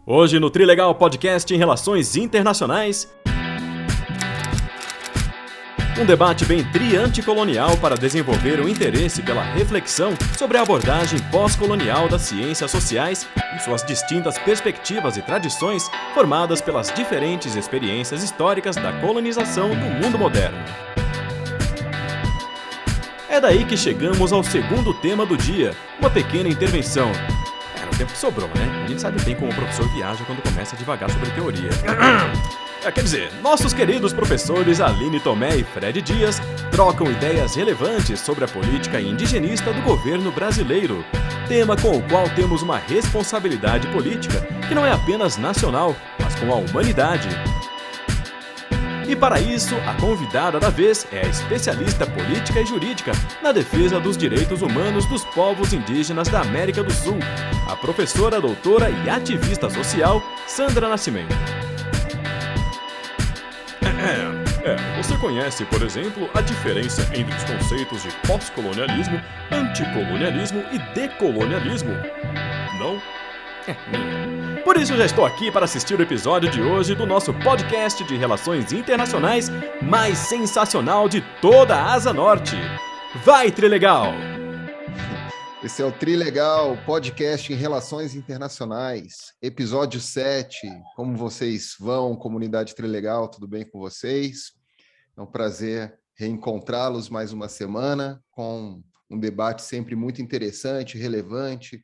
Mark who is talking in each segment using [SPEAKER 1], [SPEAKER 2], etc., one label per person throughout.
[SPEAKER 1] Hoje no Trilegal Podcast em Relações Internacionais, um debate bem tri-anticolonial para desenvolver o interesse pela reflexão sobre a abordagem pós-colonial das ciências sociais e suas distintas perspectivas e tradições formadas pelas diferentes experiências históricas da colonização do mundo moderno. É daí que chegamos ao segundo tema do dia, uma pequena intervenção. No tempo que sobrou, né? A gente sabe bem como o professor viaja quando começa a devagar sobre teoria. Quer dizer, nossos queridos professores Aline Tomé e Fred Dias trocam ideias relevantes sobre a política indigenista do governo brasileiro, tema com o qual temos uma responsabilidade política que não é apenas nacional, mas com a humanidade. E para isso, a convidada da vez é a especialista política e jurídica na defesa dos direitos humanos dos povos indígenas da América do Sul, a professora, doutora e ativista social Sandra Nascimento. Você conhece, por exemplo, a diferença entre os conceitos de pós-colonialismo, anticolonialismo e decolonialismo? Não? Por isso já estou aqui para assistir o episódio de hoje do nosso podcast de relações internacionais mais sensacional de toda a Asa Norte. Vai, Trilegal!
[SPEAKER 2] Esse é o Trilegal, podcast em relações internacionais, episódio 7. Como vocês vão, comunidade Trilegal, tudo bem com vocês? É um prazer reencontrá-los mais uma semana com um debate sempre muito interessante, relevante,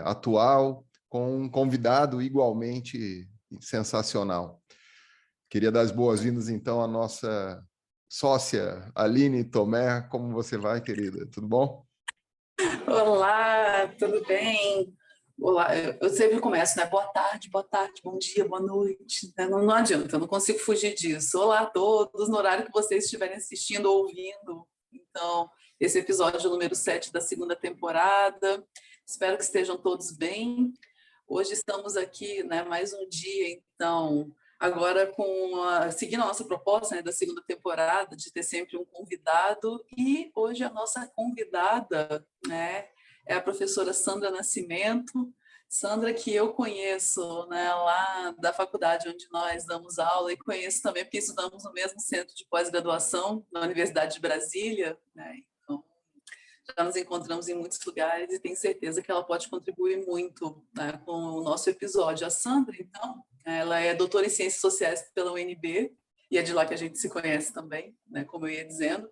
[SPEAKER 2] atual, com um convidado igualmente sensacional. Queria dar as boas-vindas, então, à nossa sócia, Aline Tomé. Como você vai, querida? Tudo bom?
[SPEAKER 3] Olá, tudo bem? Olá, eu sempre começo, né? Boa tarde, bom dia, boa noite. Não adianta, eu não consigo fugir disso. Olá a todos, no horário que vocês estiverem assistindo ou ouvindo. Então, esse episódio número 7 da segunda temporada. Espero que estejam todos bem. Hoje estamos aqui, né, mais um dia, então, agora seguindo a nossa proposta, né, da segunda temporada, de ter sempre um convidado, e hoje a nossa convidada, né, é a professora Sandra Nascimento. Sandra, que eu conheço, né, lá da faculdade onde nós damos aula, e conheço também porque estudamos no mesmo centro de pós-graduação, na Universidade de Brasília, né? Já nos encontramos em muitos lugares e tenho certeza que ela pode contribuir muito, né, com o nosso episódio. A Sandra, então, ela é doutora em Ciências Sociais pela UNB, e é de lá que a gente se conhece também, né, como eu ia dizendo.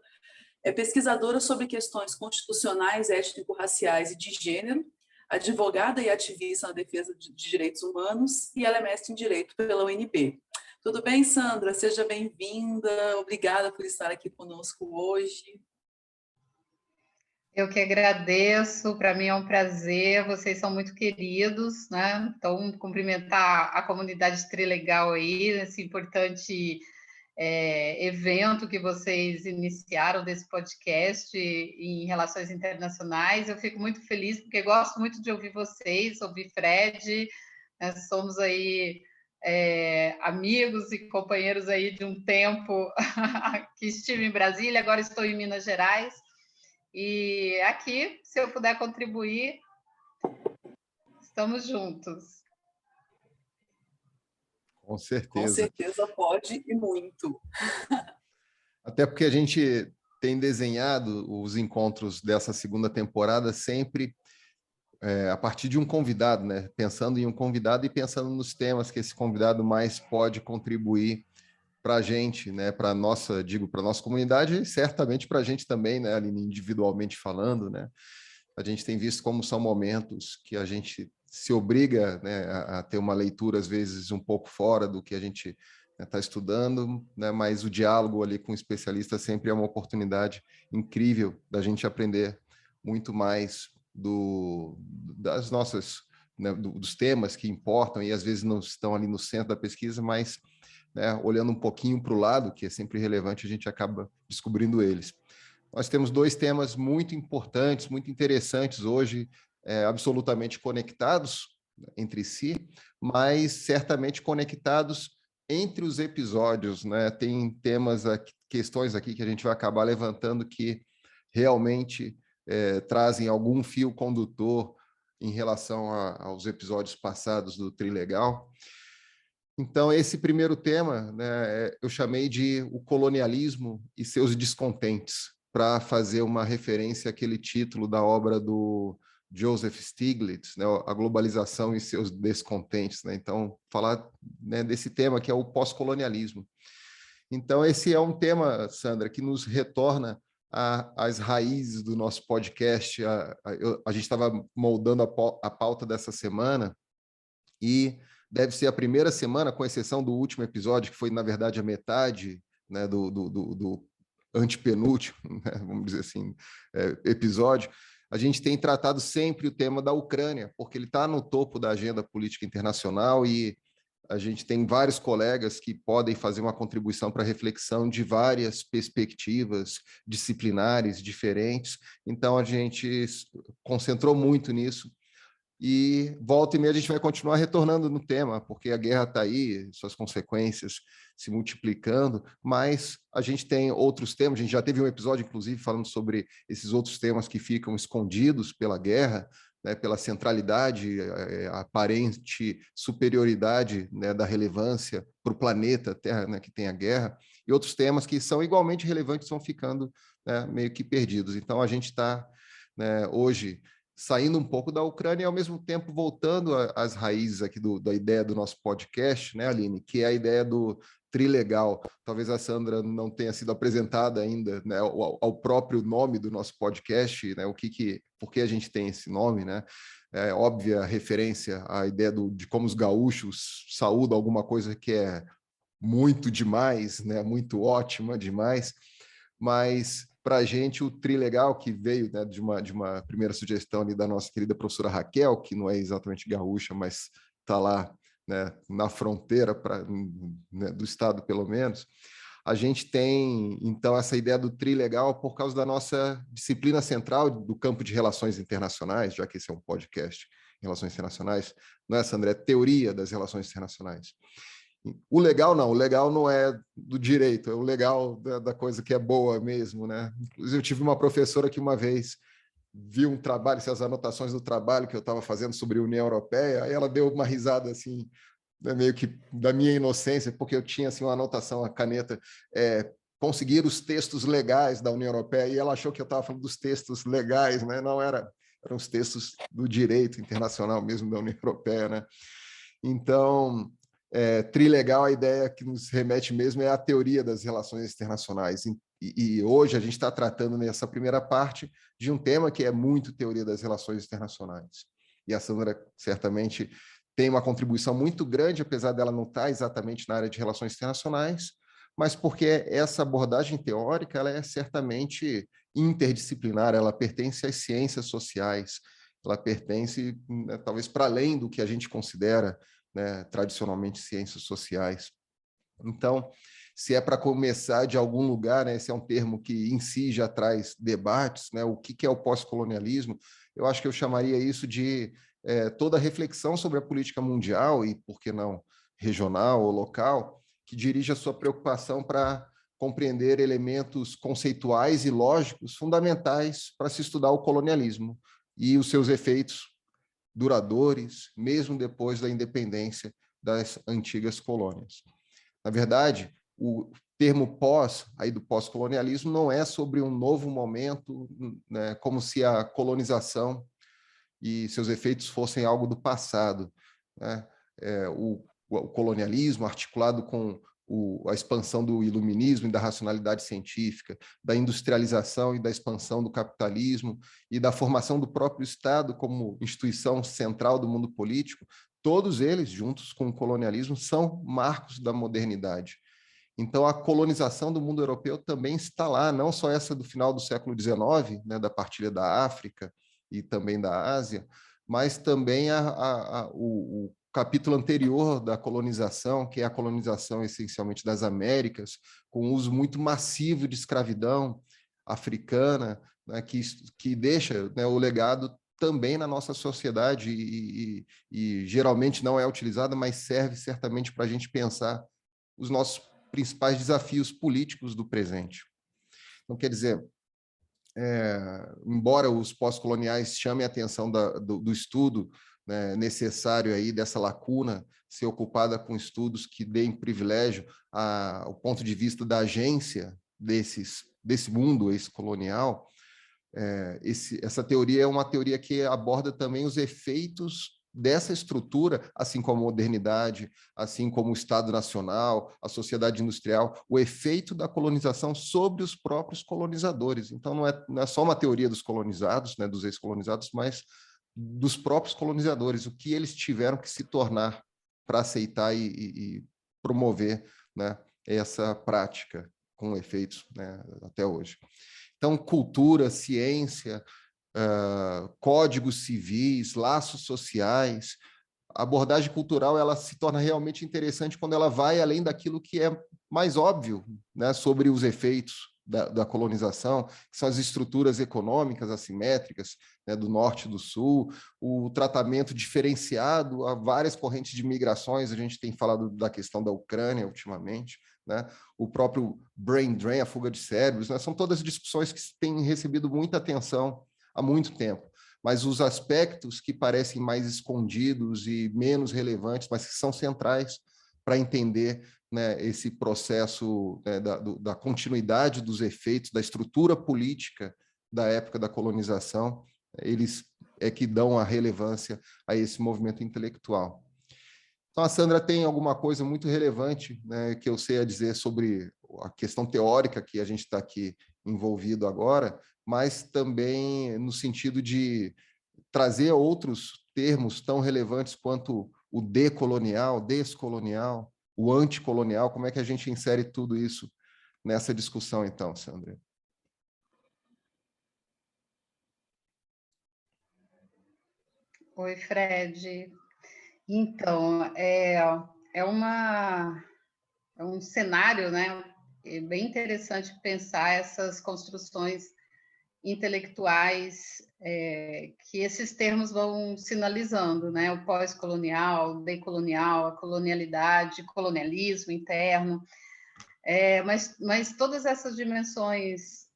[SPEAKER 3] É pesquisadora sobre questões constitucionais, étnico-raciais e de gênero, advogada e ativista na defesa de direitos humanos, e ela é mestre em Direito pela UNB. Tudo bem, Sandra? Seja bem-vinda. Obrigada por estar aqui conosco hoje.
[SPEAKER 4] Eu que agradeço, para mim é um prazer, vocês são muito queridos, né? Então, cumprimentar a comunidade Trilegal aí, nesse importante evento que vocês iniciaram desse podcast em relações internacionais. Eu fico muito feliz, porque gosto muito de ouvir vocês, ouvir Fred, né? Somos aí amigos e companheiros aí de um tempo que estive em Brasília, agora estou em Minas Gerais. E aqui, se eu puder contribuir, estamos juntos.
[SPEAKER 2] Com certeza.
[SPEAKER 3] Com certeza pode e muito.
[SPEAKER 2] Até porque a gente tem desenhado os encontros dessa segunda temporada sempre a partir de um convidado, né? Pensando em um convidado e pensando nos temas que esse convidado mais pode contribuir para a gente, né, para nossa comunidade e certamente para a gente também, né, ali individualmente falando, né, a gente tem visto como são momentos que a gente se obriga, né, a ter uma leitura às vezes um pouco fora do que a gente está estudando, né, mas o diálogo ali com o especialista sempre é uma oportunidade incrível da gente aprender muito mais das nossas, né, dos temas que importam e às vezes não estão ali no centro da pesquisa, mas né, olhando um pouquinho para o lado, que é sempre relevante, a gente acaba descobrindo eles. Nós temos dois temas muito importantes, muito interessantes hoje, absolutamente conectados entre si, mas certamente conectados entre os episódios, né? Tem temas, questões aqui que a gente vai acabar levantando que realmente trazem algum fio condutor em relação aos episódios passados do Trilegal. Então, esse primeiro tema, né, eu chamei de o colonialismo e seus descontentes, para fazer uma referência àquele título da obra do Joseph Stiglitz, né, A Globalização e seus Descontentes. Né? Então, falar, né, desse tema que é o pós-colonialismo. Então, esse é um tema, Sandra, que nos retorna às raízes do nosso podcast. A gente estava moldando a pauta dessa semana e deve ser a primeira semana, com exceção do último episódio, que foi, na verdade, a metade, né, do antepenúltimo, né, vamos dizer assim, episódio. A gente tem tratado sempre o tema da Ucrânia, porque ele está no topo da agenda política internacional e a gente tem vários colegas que podem fazer uma contribuição para a reflexão de várias perspectivas disciplinares diferentes. Então, a gente concentrou muito nisso. E volta e meia a gente vai continuar retornando no tema, porque a guerra está aí, suas consequências se multiplicando, mas a gente tem outros temas, a gente já teve um episódio, inclusive, falando sobre esses outros temas que ficam escondidos pela guerra, né, pela centralidade, a aparente superioridade, né, da relevância para o planeta Terra, né, que tem a guerra, e outros temas que são igualmente relevantes vão ficando, né, meio que perdidos. Então, a gente está, né, hoje saindo um pouco da Ucrânia e, ao mesmo tempo, voltando às raízes aqui da ideia do nosso podcast, né, Aline, que é a ideia do Trilegal. Talvez a Sandra não tenha sido apresentada ainda, né, ao próprio nome do nosso podcast, né, por que a gente tem esse nome, né? É óbvia referência à ideia de como os gaúchos saúdam alguma coisa que é muito demais, né, muito ótima demais, mas para a gente o Trilegal, que veio, né, de uma primeira sugestão ali da nossa querida professora Raquel, que não é exatamente gaúcha, mas está lá, né, na fronteira né, do estado, pelo menos. A gente tem, então, essa ideia do Trilegal por causa da nossa disciplina central do campo de relações internacionais, já que esse é um podcast em relações internacionais, não é, Sandra? É teoria das relações internacionais. O legal não é do direito, é o legal da coisa que é boa mesmo, né? Inclusive, eu tive uma professora que uma vez viu um trabalho, essas anotações do trabalho que eu estava fazendo sobre a União Europeia, aí ela deu uma risada assim, né, meio que da minha inocência, porque eu tinha assim uma anotação, a caneta, conseguir os textos legais da União Europeia, e ela achou que eu estava falando dos textos legais, né? Não eram os textos do direito internacional mesmo da União Europeia, né? Então, Trilegal, a ideia que nos remete mesmo é a teoria das relações internacionais. E hoje a gente está tratando nessa primeira parte de um tema que é muito teoria das relações internacionais. E a Sandra certamente tem uma contribuição muito grande, apesar dela não estar exatamente na área de relações internacionais, mas porque essa abordagem teórica ela é certamente interdisciplinar, ela pertence às ciências sociais, ela pertence, né, talvez para além do que a gente considera, né, tradicionalmente ciências sociais. Então, se é para começar de algum lugar, né, esse é um termo que em si já traz debates, né, o que é o pós-colonialismo, eu acho que eu chamaria isso de toda a reflexão sobre a política mundial e, por que não, regional ou local, que dirige a sua preocupação para compreender elementos conceituais e lógicos fundamentais para se estudar o colonialismo e os seus efeitos duradouros, mesmo depois da independência das antigas colônias. Na verdade, o termo pós, aí do pós-colonialismo, não é sobre um novo momento, né, como se a colonização e seus efeitos fossem algo do passado, né? O colonialismo articulado com a expansão do iluminismo e da racionalidade científica, da industrialização e da expansão do capitalismo e da formação do próprio Estado como instituição central do mundo político, todos eles, juntos com o colonialismo, são marcos da modernidade. Então, a colonização do mundo europeu também está lá, não só essa do final do século XIX, né, da partilha da África e também da Ásia, mas também o capítulo anterior da colonização, que é a colonização essencialmente das Américas, com o uso muito massivo de escravidão africana, né, que deixa, né, o legado também na nossa sociedade e geralmente não é utilizada, mas serve certamente para a gente pensar os nossos principais desafios políticos do presente. Então, quer dizer, embora os pós-coloniais chamem a atenção do estudo, né, necessário aí dessa lacuna ser ocupada com estudos que deem privilégio ao ponto de vista da agência desse mundo ex-colonial, essa teoria é uma teoria que aborda também os efeitos dessa estrutura, assim como a modernidade, assim como o Estado Nacional, a sociedade industrial, o efeito da colonização sobre os próprios colonizadores. Então, não é só uma teoria dos colonizados, né, dos ex-colonizados, mas dos próprios colonizadores, o que eles tiveram que se tornar para aceitar e promover, né, essa prática com efeitos, né, até hoje. Então, cultura, ciência, códigos civis, laços sociais, a abordagem cultural ela se torna realmente interessante quando ela vai além daquilo que é mais óbvio, né, sobre os efeitos da colonização, que são as estruturas econômicas assimétricas, né, do norte e do sul, o tratamento diferenciado a várias correntes de migrações, a gente tem falado da questão da Ucrânia ultimamente, né, o próprio brain drain, a fuga de cérebros, né, são todas discussões que têm recebido muita atenção há muito tempo, mas os aspectos que parecem mais escondidos e menos relevantes, mas que são centrais para entender, né, esse processo, né, da continuidade dos efeitos da estrutura política da época da colonização, eles é que dão a relevância a esse movimento intelectual. Então, a Sandra tem alguma coisa muito relevante, né, que eu sei a dizer sobre a questão teórica que a gente está aqui envolvido agora, mas também no sentido de trazer outros termos tão relevantes quanto o decolonial, descolonial, o anticolonial. Como é que a gente insere tudo isso nessa discussão, então, Sandra?
[SPEAKER 4] Oi, Fred. Então, é um cenário, né, bem interessante pensar essas construções intelectuais que esses termos vão sinalizando, né? O pós-colonial, o decolonial, a colonialidade, colonialismo interno, mas todas essas dimensões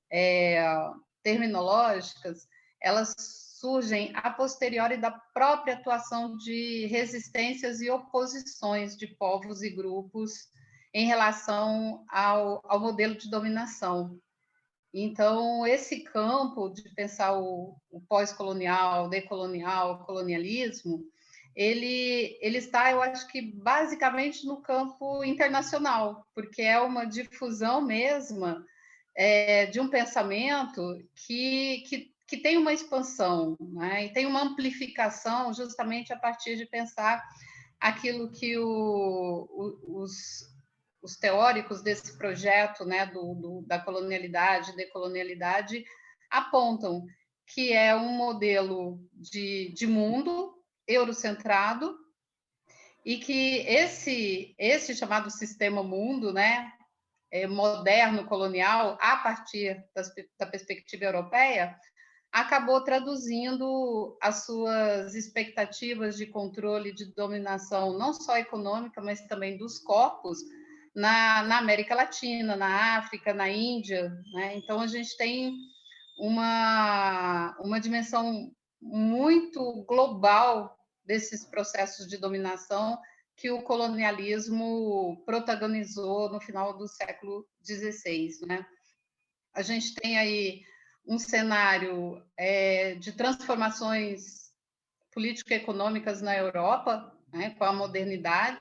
[SPEAKER 4] terminológicas, elas surgem a posteriori da própria atuação de resistências e oposições de povos e grupos em relação ao modelo de dominação. Então, esse campo de pensar o pós-colonial, decolonial, colonialismo, ele está, eu acho que, basicamente no campo internacional, porque é uma difusão mesma de um pensamento que tem uma expansão, né? E tem uma amplificação justamente a partir de pensar aquilo que os teóricos desse projeto, né, da colonialidade, decolonialidade, apontam que é um modelo de mundo eurocentrado e que esse chamado sistema mundo, né, moderno, colonial, a partir da perspectiva europeia, acabou traduzindo as suas expectativas de controle, de dominação, não só econômica, mas também dos corpos, na América Latina, na África, na Índia, né? Então, a gente tem uma dimensão muito global desses processos de dominação que o colonialismo protagonizou no final do século XVI, né? A gente tem aí um cenário de transformações político-econômicas na Europa, né, com a modernidade.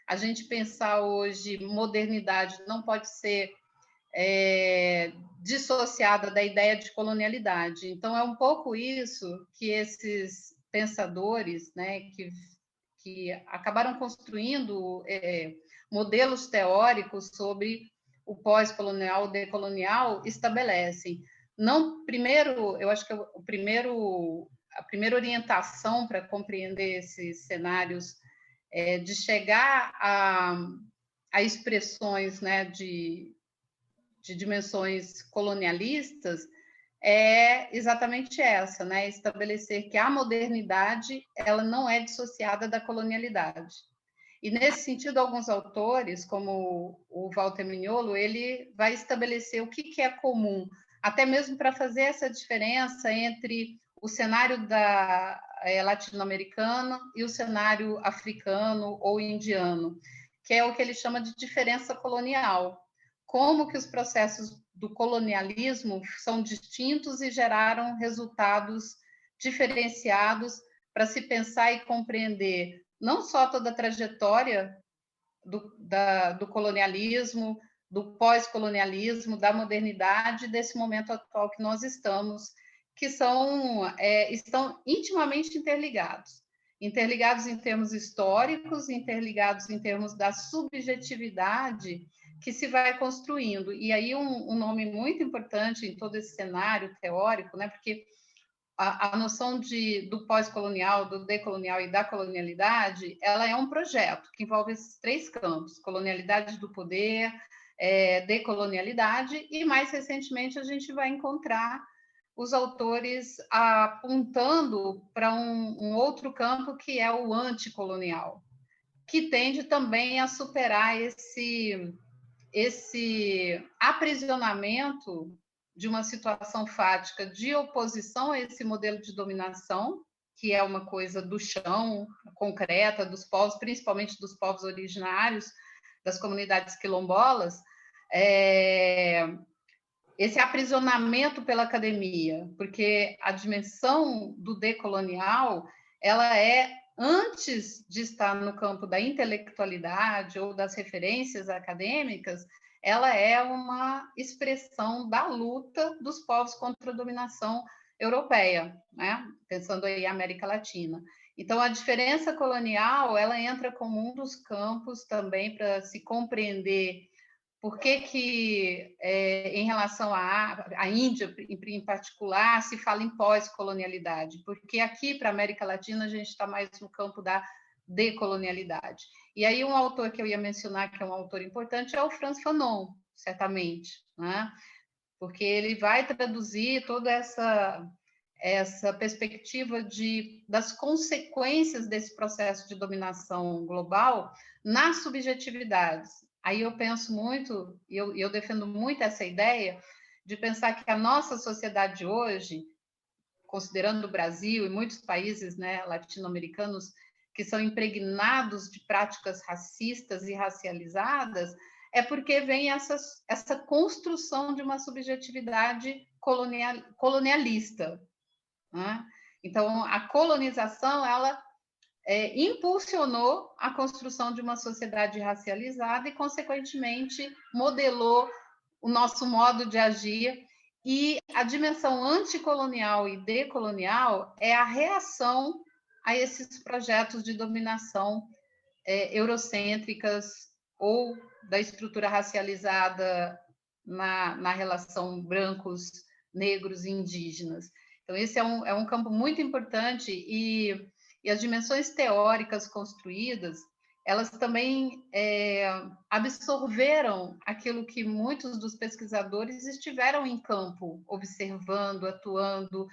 [SPEAKER 4] A gente pensar hoje modernidade não pode ser dissociada da ideia de colonialidade. Então, é um pouco isso que esses pensadores, né, que acabaram construindo modelos teóricos sobre o pós-colonial, o decolonial, estabelecem. Não, primeiro, eu acho que a primeira orientação para compreender esses cenários de chegar a expressões, né, de dimensões colonialistas é exatamente essa, né? Estabelecer que a modernidade ela não é dissociada da colonialidade. E nesse sentido, alguns autores, como o Walter Mignolo, ele vai estabelecer o que é comum até mesmo para fazer essa diferença entre o cenário latino-americano e o cenário africano ou indiano, que é o que ele chama de diferença colonial. Como que os processos do colonialismo são distintos e geraram resultados diferenciados para se pensar e compreender não só toda a trajetória do colonialismo, do pós-colonialismo, da modernidade, desse momento atual que nós estamos, que estão intimamente interligados em termos históricos, interligados em termos da subjetividade que se vai construindo. E aí um nome muito importante em todo esse cenário teórico, né? Porque a noção do pós-colonial, do decolonial e da colonialidade, ela é um projeto que envolve esses três campos: colonialidade do poder, decolonialidade, e mais recentemente a gente vai encontrar os autores apontando para um outro campo, que é o anticolonial, que tende também a superar esse aprisionamento de uma situação fática de oposição a esse modelo de dominação, que é uma coisa do chão, concreta, dos povos, principalmente dos povos originários, das comunidades quilombolas, esse aprisionamento pela academia, porque a dimensão do decolonial, ela antes de estar no campo da intelectualidade ou das referências acadêmicas, ela é uma expressão da luta dos povos contra a dominação europeia, né? Pensando aí a América Latina. Então, a diferença colonial, ela entra como um dos campos também para se compreender por que em relação à Índia, em particular, se fala em pós-colonialidade? Porque aqui, para a América Latina, a gente está mais no campo da decolonialidade. E aí, um autor que eu ia mencionar, que é um autor importante, é o Frantz Fanon, certamente, né? Porque ele vai traduzir toda essa perspectiva das consequências desse processo de dominação global nas subjetividades. Aí eu penso muito, e eu defendo muito essa ideia de pensar que a nossa sociedade hoje, considerando o Brasil e muitos países, né, latino-americanos, que são impregnados de práticas racistas e racializadas, é porque vem essa construção de uma subjetividade colonialista, né? Então, a colonização, ela impulsionou a construção de uma sociedade racializada e, consequentemente, modelou o nosso modo de agir. E a dimensão anticolonial e decolonial é a reação a esses projetos de dominação eurocêntricas ou da estrutura racializada na relação brancos, negros e indígenas. Então, esse é um campo muito importante e as dimensões teóricas construídas, elas também absorveram aquilo que muitos dos pesquisadores estiveram em campo, observando, atuando,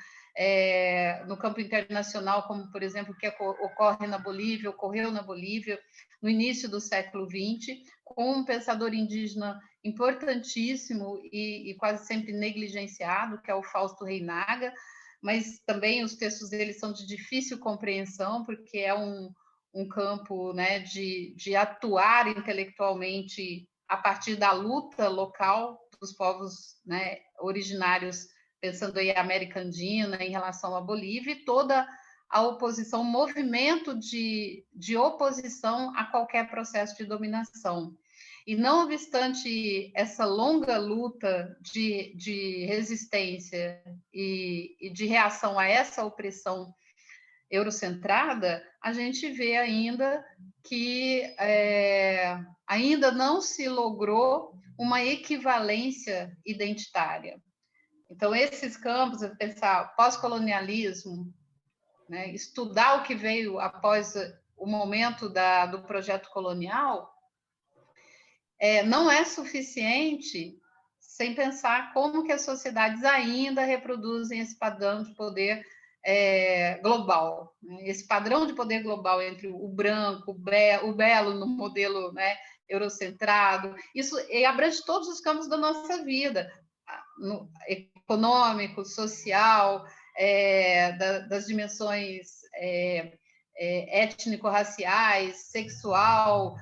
[SPEAKER 4] no campo internacional, como, por exemplo, o que ocorreu na Bolívia, no início do século XX, com um pensador indígena importantíssimo e quase sempre negligenciado, que é o Fausto Reynaga, mas também os textos dele são de difícil compreensão, porque é um campo, né, de atuar intelectualmente a partir da luta local dos povos, né, originários, pensando aí a América Andina em relação à Bolívia, e toda a oposição, movimento de oposição a qualquer processo de dominação. E não obstante essa longa luta de resistência e de reação a essa opressão eurocentrada, a gente vê ainda que ainda não se logrou uma equivalência identitária. Então, esses campos, pensar pós-colonialismo, né, estudar o que veio após o momento do projeto colonial, não é suficiente sem pensar como que as sociedades ainda reproduzem esse padrão de poder global, né? Esse padrão de poder global entre o branco, o belo no modelo, né, eurocentrado, isso abrange todos os campos da nossa vida. econômico, social, das dimensões étnico-raciais, sexual,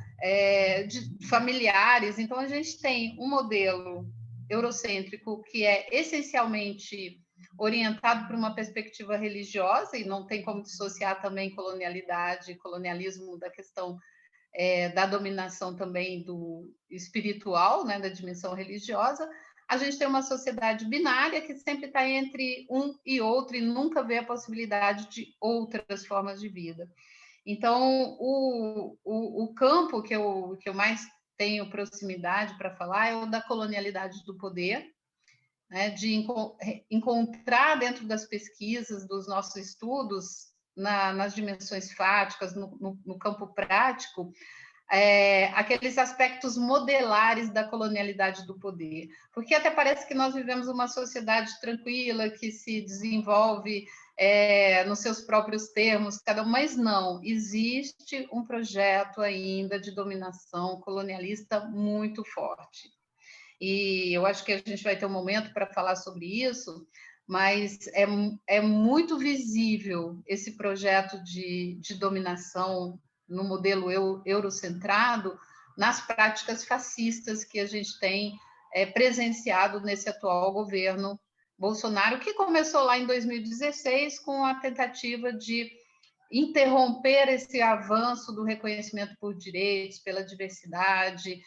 [SPEAKER 4] familiares. Então, a gente tem um modelo eurocêntrico que é essencialmente orientado por uma perspectiva religiosa, e não tem como dissociar também colonialidade, colonialismo da questão da dominação também do espiritual, né, da dimensão religiosa. A gente tem uma sociedade binária que sempre está entre um e outro e nunca vê a possibilidade de outras formas de vida. Então, o campo que eu mais tenho proximidade para falar é o da colonialidade do poder, né, de encontrar dentro das pesquisas, dos nossos estudos, nas dimensões fáticas, no campo prático, aqueles aspectos modelares da colonialidade do poder. Porque até parece que nós vivemos uma sociedade tranquila, que se desenvolve nos seus próprios termos, mas não, existe um projeto ainda de dominação colonialista muito forte. E eu acho que a gente vai ter um momento para falar sobre isso, mas é muito visível esse projeto de dominação no modelo eurocentrado nas práticas fascistas que a gente tem presenciado nesse atual governo Bolsonaro, que começou lá em 2016 com a tentativa de interromper esse avanço do reconhecimento por direitos, pela diversidade,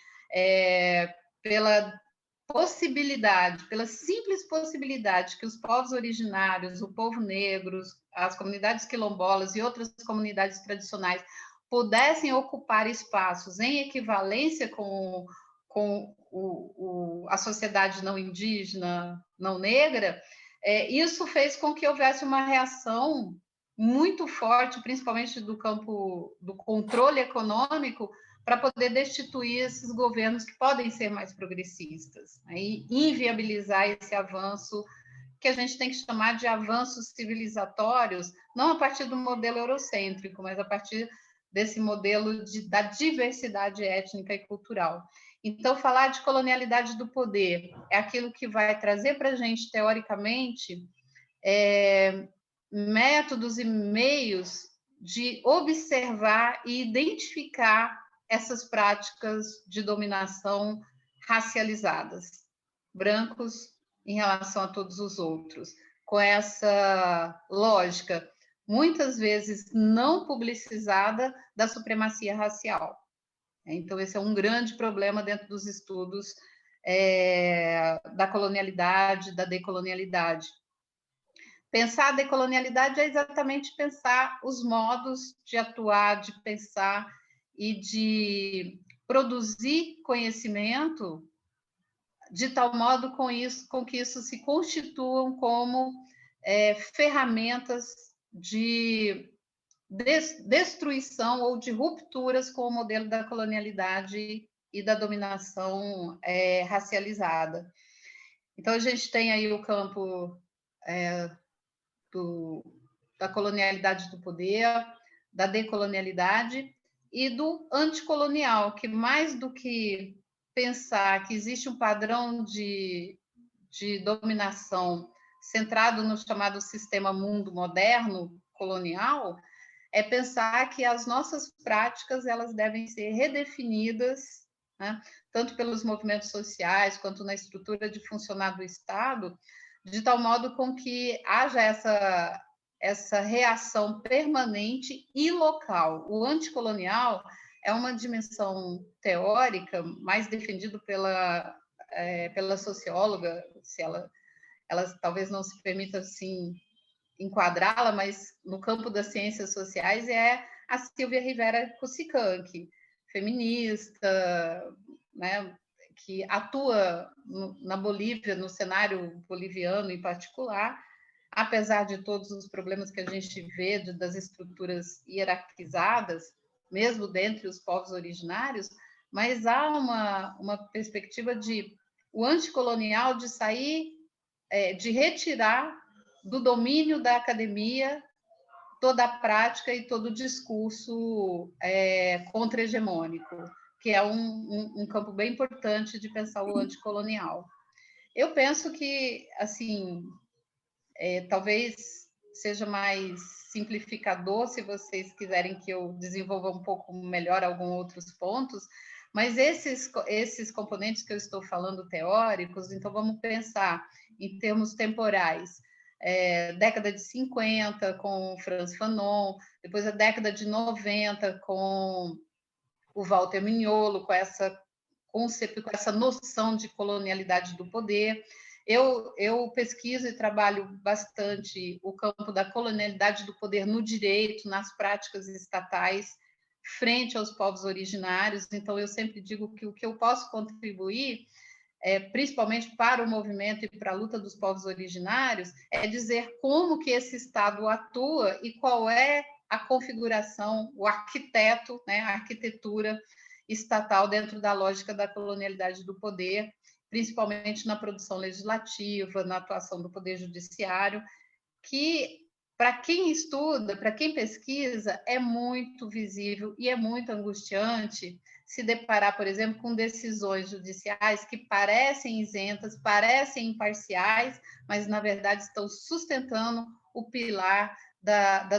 [SPEAKER 4] pela possibilidade, pela simples possibilidade que os povos originários, o povo negro, as comunidades quilombolas e outras comunidades tradicionais pudessem ocupar espaços em equivalência com a sociedade não indígena, não negra, isso fez com que houvesse uma reação muito forte, principalmente do campo do controle econômico, para poder destituir esses governos que podem ser mais progressistas, né, e inviabilizar esse avanço que a gente tem que chamar de avanços civilizatórios, não a partir do modelo eurocêntrico, mas a partir desse modelo da diversidade étnica e cultural. Então, falar de colonialidade do poder é aquilo que vai trazer para a gente, teoricamente, métodos e meios de observar e identificar essas práticas de dominação racializadas, brancos em relação a todos os outros, com essa lógica, muitas vezes não publicizada, da supremacia racial. Então, esse é um grande problema dentro dos estudos da colonialidade, da decolonialidade. Pensar a decolonialidade é exatamente pensar os modos de atuar, de pensar e de produzir conhecimento de tal modo com que isso se constituam como ferramentas de destruição ou de rupturas com o modelo da colonialidade e da dominação racializada. Então, a gente tem aí o campo da colonialidade do poder, da decolonialidade e do anticolonial, que mais do que pensar que existe um padrão de dominação centrado no chamado sistema mundo moderno colonial, é pensar que as nossas práticas elas devem ser redefinidas, né, tanto pelos movimentos sociais quanto na estrutura de funcionar do Estado, de tal modo com que haja essa reação permanente e local. O anticolonial é uma dimensão teórica mais defendida pela socióloga, se ela talvez não se permita assim enquadrá-la, mas no campo das ciências sociais é a Silvia Rivera Cusicanqui, feminista, né, que atua na Bolívia, no cenário boliviano em particular, apesar de todos os problemas que a gente vê das estruturas hierarquizadas, mesmo dentre os povos originários, mas há uma perspectiva de o anticolonial de sair, de retirar do domínio da academia toda a prática e todo o discurso contra-hegemônico, que é um campo bem importante de pensar o anticolonial. Eu penso que, assim, talvez seja mais simplificador, se vocês quiserem que eu desenvolva um pouco melhor alguns outros pontos, mas esses componentes que eu estou falando teóricos, então vamos pensar em termos temporais. Década de 50 com Frantz Fanon, depois a década de 90 com o Walter Mignolo, com essa noção de colonialidade do poder. Eu pesquiso e trabalho bastante o campo da colonialidade do poder no direito, nas práticas estatais, frente aos povos originários. Então, eu sempre digo que o que eu posso contribuir, principalmente para o movimento e para a luta dos povos originários, é dizer como que esse Estado atua e qual é a configuração, o arquiteto, né, a arquitetura estatal dentro da lógica da colonialidade do poder, principalmente na produção legislativa, na atuação do poder judiciário, que, para quem estuda, para quem pesquisa, é muito visível e é muito angustiante se deparar, por exemplo, com decisões judiciais que parecem isentas, parecem imparciais, mas, na verdade, estão sustentando o pilar da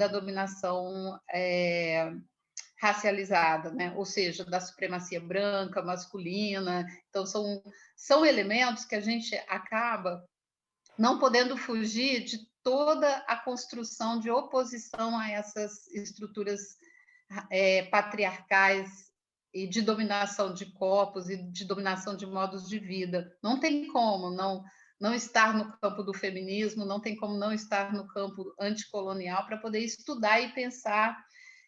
[SPEAKER 4] dominação racializada, né? Ou seja, da supremacia branca, masculina. Então, são elementos que a gente acaba não podendo fugir de toda a construção de oposição a essas estruturas patriarcais e de dominação de corpos e de dominação de modos de vida. Não tem como não estar no campo do feminismo, não tem como não estar no campo anticolonial para poder estudar e pensar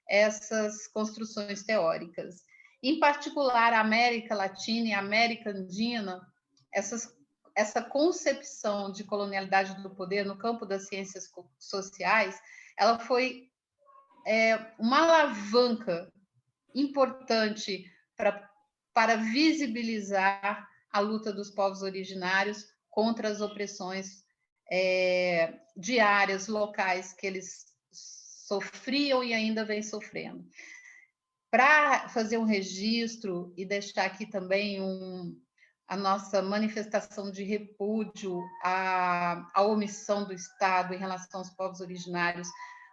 [SPEAKER 4] essas construções teóricas. Em particular, a América Latina e a América Andina, essa concepção de colonialidade do poder no campo das ciências sociais, ela foi uma alavanca importante para visibilizar a luta dos povos originários contra as opressões diárias, locais, que eles sofriam e ainda vêm sofrendo. Para fazer um registro e deixar aqui também a nossa manifestação de repúdio à omissão do Estado em relação aos povos originários,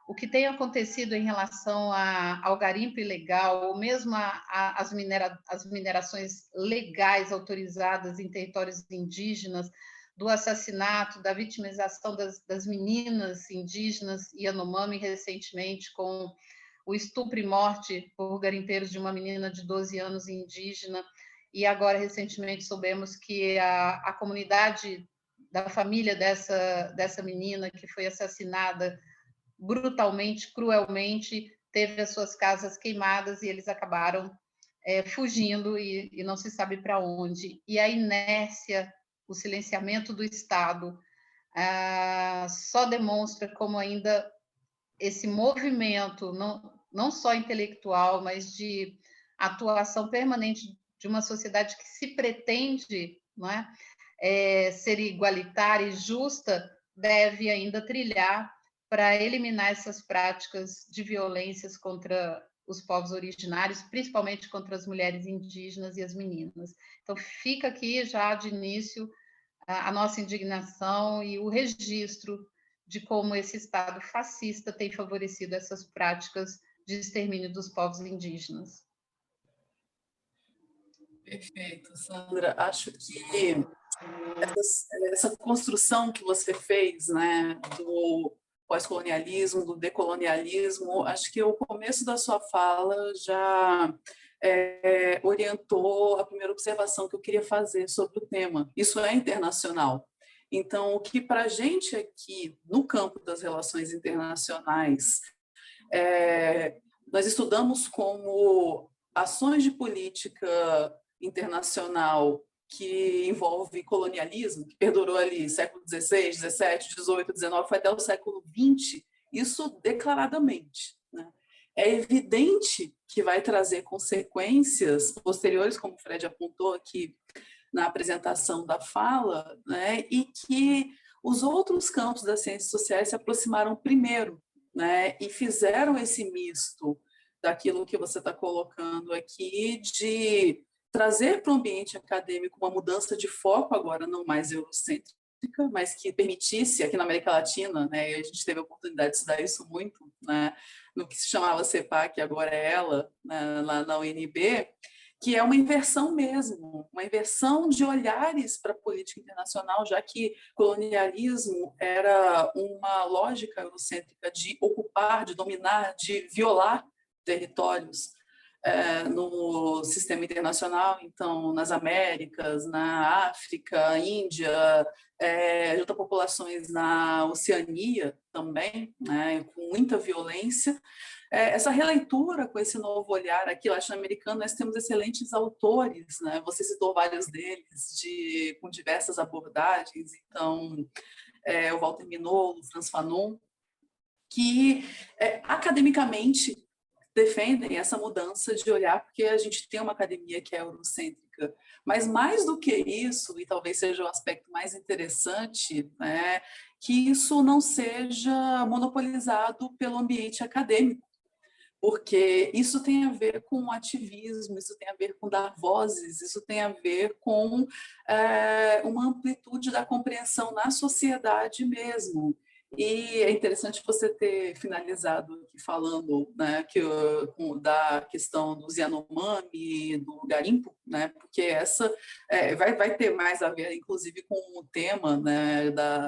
[SPEAKER 4] o que tem acontecido em relação ao garimpo ilegal, ou mesmo as minerações legais autorizadas em territórios indígenas, do assassinato, da vitimização das meninas indígenas Yanomami recentemente, com o estupro e morte por garimpeiros de uma menina de 12 anos indígena, e agora recentemente soubemos que a comunidade da família dessa menina que foi assassinada brutalmente, cruelmente, teve as suas casas queimadas e eles acabaram fugindo e não se sabe para onde. E a inércia, o silenciamento do Estado só demonstra como ainda esse movimento, não só intelectual, mas de atuação permanente de uma sociedade que se pretende, não é, ser igualitária e justa, deve ainda trilhar para eliminar essas práticas de violências contra os povos originários, principalmente contra as mulheres indígenas e as meninas. Então, fica aqui já de início a nossa indignação e o registro de como esse Estado fascista tem favorecido essas práticas de extermínio dos povos indígenas.
[SPEAKER 3] Perfeito, Sandra. Acho que essa construção que você fez, né, do pós-colonialismo, do decolonialismo, acho que o começo da sua fala já orientou a primeira observação que eu queria fazer sobre o tema. Isso é internacional. Então, o que para a gente aqui, no campo das relações internacionais, nós estudamos como ações de política internacional que envolve colonialismo, que perdurou ali século XVI, XVII, XVIII, XIX, foi até o século XX, isso declaradamente, né? É evidente que vai trazer consequências posteriores, como o Fred apontou aqui na apresentação da fala, né? E que os outros campos das ciências sociais se aproximaram primeiro, né? E fizeram esse misto daquilo que você está colocando aqui de trazer para o ambiente acadêmico uma mudança de foco agora, não mais eurocêntrica, mas que permitisse, aqui na América Latina, né, a gente teve a oportunidade de estudar isso muito, né, no que se chamava CEPAC, agora é ela, né, lá na UNB, que é uma inversão mesmo, uma inversão de olhares para a política internacional, já que colonialismo era uma lógica eurocêntrica de ocupar, de dominar, de violar territórios no sistema internacional, então, nas Américas, na África, Índia, junto a populações na Oceania também, né, com muita violência. Essa releitura com esse novo olhar aqui latino-americano, nós temos excelentes autores, né? Você citou vários deles, com diversas abordagens, então, o Walter Mignolo, o Frantz Fanon, que academicamente defendem essa mudança de olhar, porque a gente tem uma academia que é eurocêntrica, mas mais do que isso, e talvez seja o aspecto mais interessante, né, que isso não seja monopolizado pelo ambiente acadêmico, porque isso tem a ver com ativismo, isso tem a ver com dar vozes, isso tem a ver com uma amplitude da compreensão na sociedade mesmo. E é interessante você ter finalizado aqui falando, né, da questão dos Yanomami, do garimpo, né, porque essa vai ter mais a ver, inclusive, com o tema, né,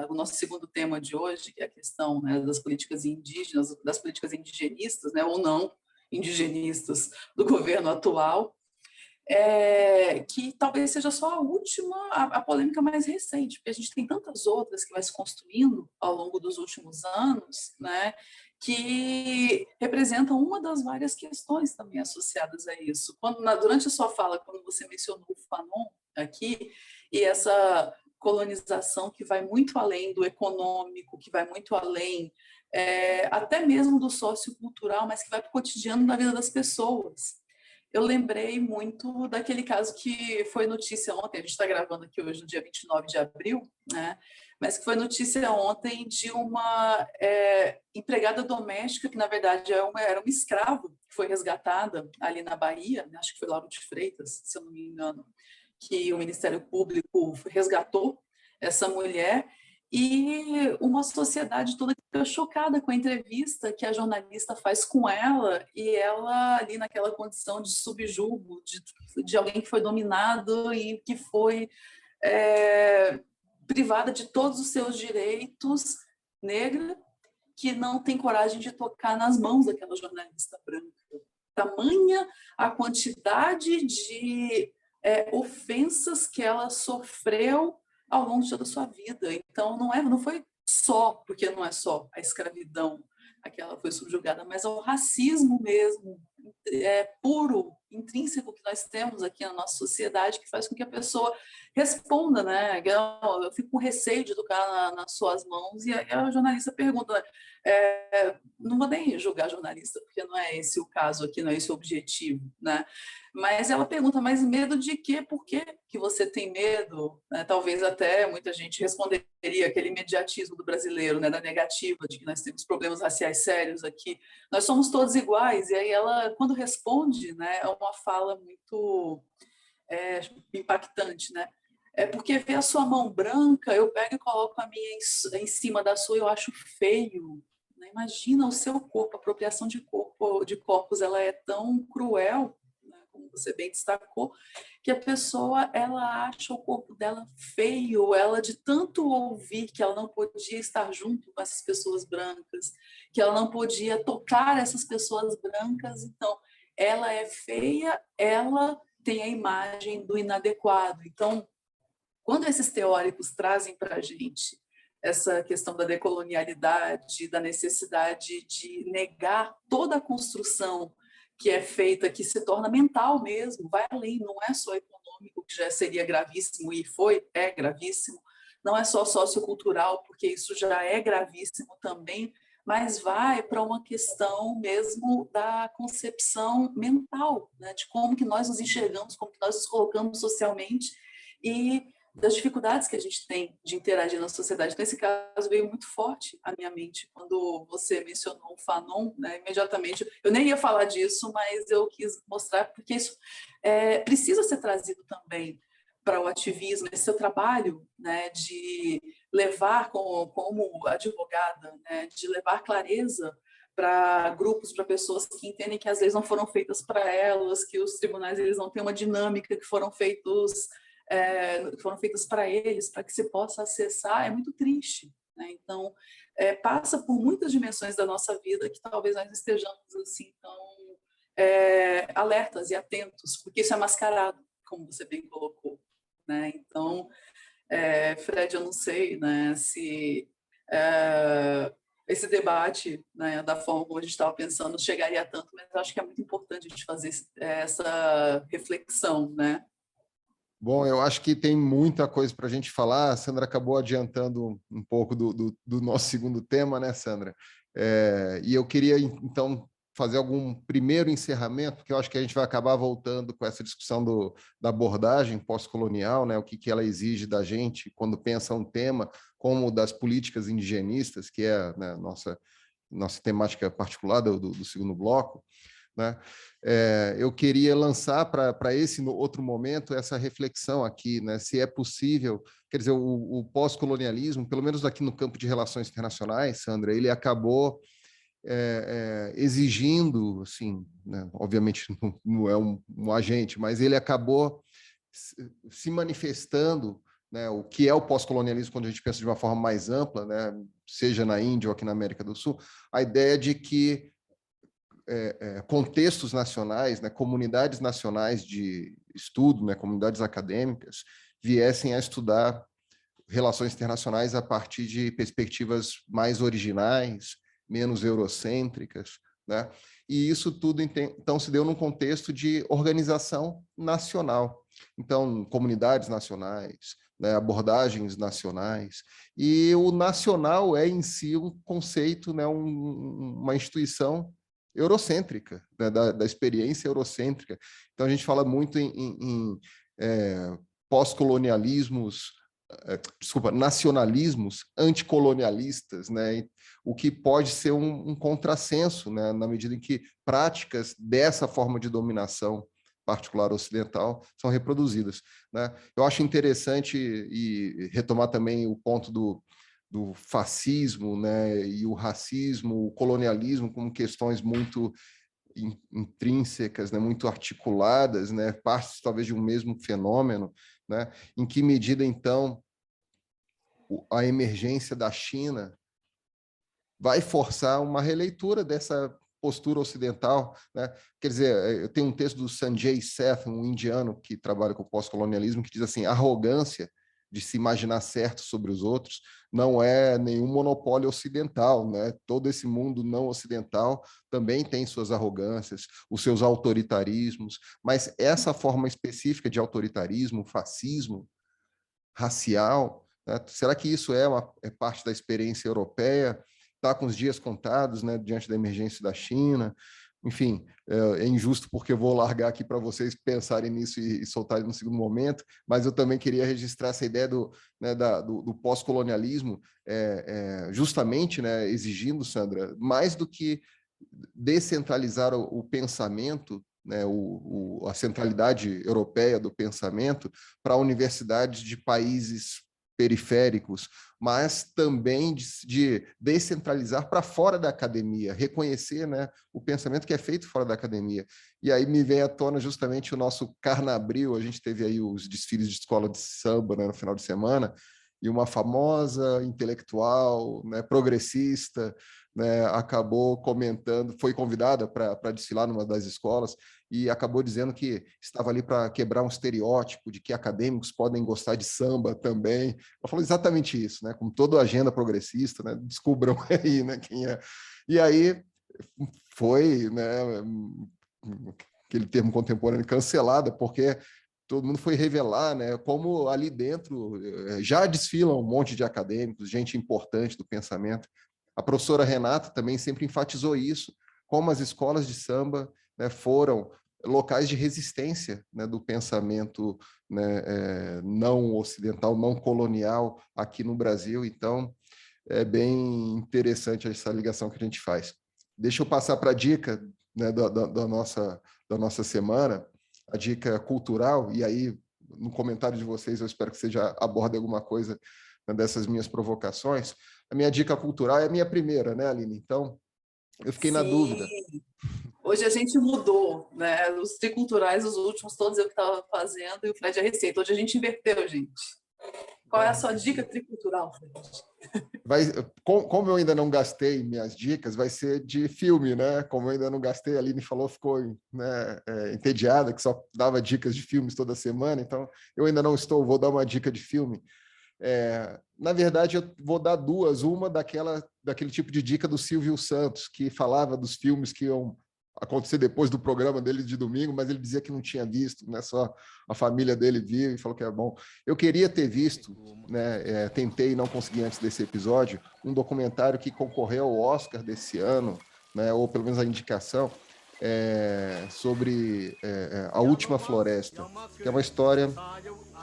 [SPEAKER 3] o nosso segundo tema de hoje, que é a questão, né, das políticas indígenas, das políticas indigenistas, né, ou não indigenistas do governo atual, que talvez seja só a última, a polêmica mais recente, porque a gente tem tantas outras que vai se construindo ao longo dos últimos anos, né, que representam uma das várias questões também associadas a isso. Durante a sua fala, quando você mencionou o Fanon aqui, e essa colonização que vai muito além do econômico, que vai muito além até mesmo do sociocultural, mas que vai para o cotidiano da vida das pessoas. Eu lembrei muito daquele caso que foi notícia ontem, a gente está gravando aqui hoje no dia 29 de abril, né? Mas que foi notícia ontem de uma empregada doméstica, que na verdade era uma escrava, que foi resgatada ali na Bahia, acho que foi Lauro de Freitas, se eu não me engano, que o Ministério Público resgatou essa mulher, e uma sociedade toda fica chocada com a entrevista que a jornalista faz com ela, e ela ali naquela condição de subjugo, de alguém que foi dominado e que foi privada de todos os seus direitos, negra, que não tem coragem de tocar nas mãos daquela jornalista branca. Tamanha a quantidade de ofensas que ela sofreu ao longo de toda a sua vida. Então, não foi só, porque não é só a escravidão a que ela foi subjugada, mas ao racismo mesmo, puro, intrínseco que nós temos aqui na nossa sociedade, que faz com que a pessoa responda, né? Eu fico com receio de tocar nas suas mãos, e a jornalista pergunta, não vou nem julgar a jornalista, porque não é esse o caso aqui, não é esse o objetivo, né? Mas ela pergunta, mas medo de quê? Por que você tem medo? Talvez até muita gente responderia aquele imediatismo do brasileiro, né, da negativa, de que nós temos problemas raciais sérios aqui. Nós somos todos iguais. E aí ela, quando responde, né, é uma fala muito impactante, né? Porque ver a sua mão branca, eu pego e coloco a minha em cima da sua e eu acho feio. Imagina o seu corpo, a apropriação de corpos, ela é tão cruel, como você bem destacou, que a pessoa ela acha o corpo dela feio, ela de tanto ouvir que ela não podia estar junto com essas pessoas brancas, que ela não podia tocar essas pessoas brancas, então ela é feia, ela tem a imagem do inadequado. Então, quando esses teóricos trazem para a gente essa questão da decolonialidade, da necessidade de negar toda a construção que é feita, que se torna mental mesmo, vai além, não é só econômico, que já seria gravíssimo, e é gravíssimo, não é só sociocultural, porque isso já é gravíssimo também, mas vai para uma questão mesmo da concepção mental, né, de como que nós nos enxergamos, como que nós nos colocamos socialmente, e das dificuldades que a gente tem de interagir na sociedade. Então, esse caso veio muito forte à minha mente quando você mencionou o Fanon, né? Imediatamente, eu nem ia falar disso, mas eu quis mostrar, porque isso precisa ser trazido também para o ativismo, esse seu trabalho, né, de levar, como advogada, né, de levar clareza para grupos, para pessoas que entendem que as leis não foram feitas para elas, que os tribunais eles não têm uma dinâmica que foram feitas para eles, para que se possa acessar, é muito triste, né? Então, passa por muitas dimensões da nossa vida que talvez nós estejamos assim tão alertas e atentos, porque isso é mascarado, como você bem colocou, né? Então, Fred, eu não sei, né, se esse debate, né, da forma como a gente estava pensando, chegaria a tanto, mas eu acho que é muito importante a gente fazer essa reflexão, né?
[SPEAKER 2] Bom, eu acho que tem muita coisa para a gente falar. A Sandra acabou adiantando um pouco do nosso segundo tema, né, Sandra? E eu queria, então, fazer algum primeiro encerramento, porque eu acho que a gente vai acabar voltando com essa discussão da abordagem pós-colonial, né? O que ela exige da gente quando pensa um tema como das políticas indigenistas, que é, né, nossa temática particular do segundo bloco, né? Eu queria lançar para esse outro momento essa reflexão aqui, né? Se é possível, quer dizer, o pós-colonialismo, pelo menos aqui no campo de relações internacionais, Sandra, ele acabou exigindo, assim, né? Obviamente não é um agente, mas ele acabou se manifestando, né? O que é o pós-colonialismo quando a gente pensa de uma forma mais ampla, né? Seja na Índia ou aqui na América do Sul, a ideia de que contextos nacionais, né, comunidades nacionais de estudo, né, comunidades acadêmicas, viessem a estudar relações internacionais a partir de perspectivas mais originais, menos eurocêntricas, né? E isso tudo, então, se deu num contexto de organização nacional. Então, comunidades nacionais, né, abordagens nacionais, e o nacional é, em si, um conceito, né, uma instituição eurocêntrica, né, da experiência eurocêntrica. Então, a gente fala muito em pós-colonialismos, nacionalismos anticolonialistas, né, o que pode ser um contrassenso, né, na medida em que práticas dessa forma de dominação particular ocidental são reproduzidas, né? Eu acho interessante e retomar também o ponto do fascismo, né, e o racismo, o colonialismo como questões muito intrínsecas, né, muito articuladas, né, partes talvez de um mesmo fenômeno, né? Em que medida, então, a emergência da China vai forçar uma releitura dessa postura ocidental, né? Quer dizer, eu tenho um texto do Sanjay Seth, um indiano que trabalha com pós-colonialismo, que diz assim: a arrogância de se imaginar certo sobre os outros não é nenhum monopólio ocidental, né? Todo esse mundo não ocidental também tem suas arrogâncias, os seus autoritarismos, mas essa forma específica de autoritarismo, fascismo, racial, né? Será que isso é parte da experiência europeia? Está com os dias contados, né, diante da emergência da China? Enfim, é injusto porque eu vou largar aqui para vocês pensarem nisso e soltarem no segundo momento, mas eu também queria registrar essa ideia do pós-colonialismo, justamente, né, exigindo, Sandra, mais do que descentralizar o pensamento, né, a centralidade europeia do pensamento para universidades de países periféricos, mas também de descentralizar para fora da academia, reconhecer, né, o pensamento que é feito fora da academia. E aí me vem à tona justamente o nosso Carnabril. A gente teve aí os desfiles de escola de samba, né, no final de semana, e uma famosa intelectual, né, progressista, né, acabou comentando, foi convidada para desfilar numa das escolas e acabou dizendo que estava ali para quebrar um estereótipo de que acadêmicos podem gostar de samba também. Ela falou exatamente isso, né, como toda agenda progressista, né, descubram aí, né, quem é. E aí foi, né, aquele termo contemporâneo, cancelada, porque todo mundo foi revelar, né, como ali dentro já desfilam um monte de acadêmicos, gente importante do pensamento. A professora Renata também sempre enfatizou isso, como as escolas de samba, né, foram locais de resistência, né, do pensamento, né, não ocidental, não colonial aqui no Brasil. Então, é bem interessante essa ligação que a gente faz. Deixa eu passar para a dica, né, da nossa semana, a dica cultural, e aí, no comentário de vocês, eu espero que você já aborde alguma coisa, né, dessas minhas provocações. A minha dica cultural é a minha primeira, né, Aline? Então, eu fiquei na dúvida.
[SPEAKER 3] Hoje a gente mudou, né? Os triculturais, os últimos, todos eu que estava fazendo, e o Fred a receita. Hoje a gente inverteu, gente. Qual é a sua dica tricultural, Fred?
[SPEAKER 2] Como eu ainda não gastei minhas dicas, vai ser de filme, né? Como eu ainda não gastei, a Aline falou, ficou, né, entediada, que só dava dicas de filmes toda semana, então eu ainda não estou, vou dar uma dica de filme. Na verdade, eu vou dar duas. Uma daquele tipo de dica do Silvio Santos, que falava dos filmes que iam acontecer depois do programa dele de domingo, mas ele dizia que não tinha visto, né? Só a família dele viu e falou que é bom. Eu queria ter visto, né? Tentei e não consegui antes desse episódio, um documentário que concorreu ao Oscar desse ano, né? Ou pelo menos a indicação, sobre A Última Floresta, que é uma história,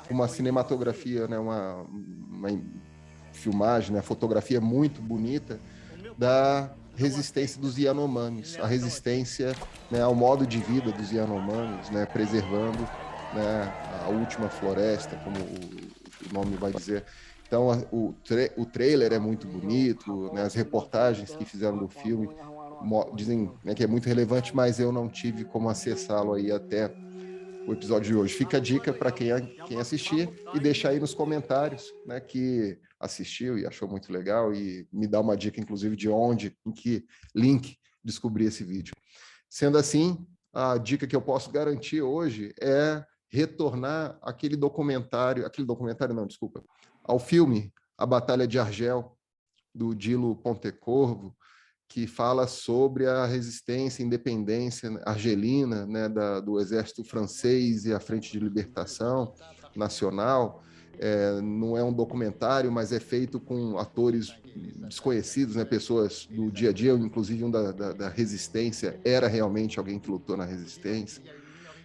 [SPEAKER 2] uma cinematografia, né? uma filmagem, né? Fotografia muito bonita da resistência dos Yanomamis, a resistência, né, ao modo de vida dos Yanomamis, né, preservando, né, a última floresta, como o nome vai dizer. Então, o trailer é muito bonito, né, as reportagens que fizeram do filme dizem, né, que é muito relevante, mas eu não tive como acessá-lo aí até o episódio de hoje. Fica a dica para quem assistir e deixa aí nos comentários, né, que assistiu e achou muito legal, e me dá uma dica, inclusive, de onde, em que link descobrir esse vídeo. Sendo assim, a dica que eu posso garantir hoje é retornar ao filme A Batalha de Argel, do Dilo Pontecorvo, que fala sobre a resistência e independência argelina, né, do exército francês e a Frente de Libertação Nacional. Não é um documentário, mas é feito com atores desconhecidos, né, pessoas do dia a dia, inclusive um da resistência era realmente alguém que lutou na resistência.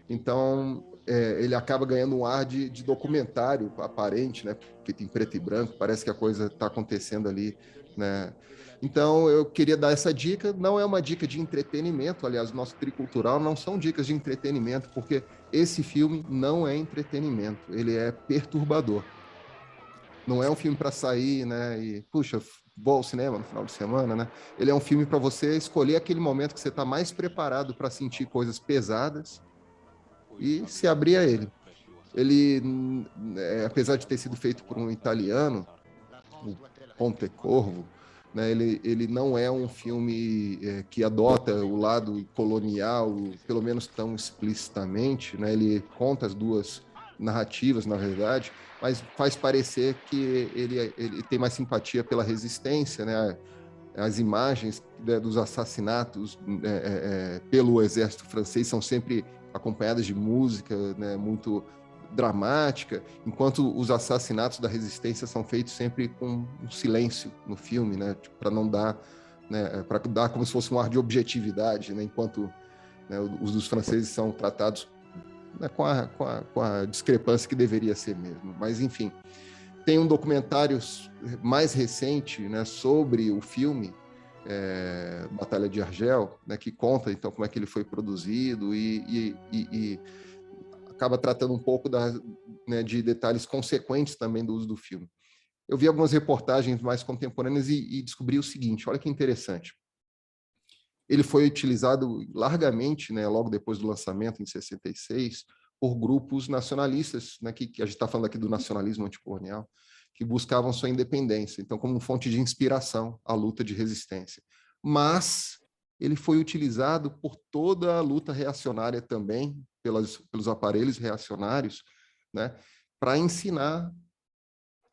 [SPEAKER 2] Então, ele acaba ganhando um ar de documentário aparente, né, feito em preto e branco, parece que a coisa está acontecendo ali, né? Então, eu queria dar essa dica. Não é uma dica de entretenimento, aliás, o nosso Tricultural não são dicas de entretenimento, porque esse filme não é entretenimento, ele é perturbador. Não é um filme para sair, né, e, puxa, vou ao cinema no final de semana, né? Ele é um filme para você escolher aquele momento que você está mais preparado para sentir coisas pesadas e se abrir a ele. Ele, apesar de ter sido feito por um italiano, o Pontecorvo, né, ele não é um filme que adota o lado colonial, pelo menos tão explicitamente, né? Ele conta as duas narrativas, na verdade, mas faz parecer que ele tem mais simpatia pela resistência, né? As imagens, né, dos assassinatos pelo exército francês são sempre acompanhadas de música, né, muito dramática, enquanto os assassinatos da resistência são feitos sempre com um silêncio no filme, né, tipo, para não dar, né, para dar como se fosse um ar de objetividade, né, enquanto, né, os dos franceses são tratados, né, com a discrepância que deveria ser mesmo. Mas, enfim, tem um documentário mais recente, né, sobre o filme Batalha de Argel, né, que conta então como é que ele foi produzido e acaba tratando um pouco né, de detalhes consequentes também do uso do filme. Eu vi algumas reportagens mais contemporâneas e descobri o seguinte, olha que interessante. Ele foi utilizado largamente, né, logo depois do lançamento, em 66, por grupos nacionalistas, né, que a gente está falando aqui do nacionalismo anticolonial, que buscavam sua independência, então como fonte de inspiração à luta de resistência. Mas ele foi utilizado por toda a luta reacionária também, pelos aparelhos reacionários, né, para ensinar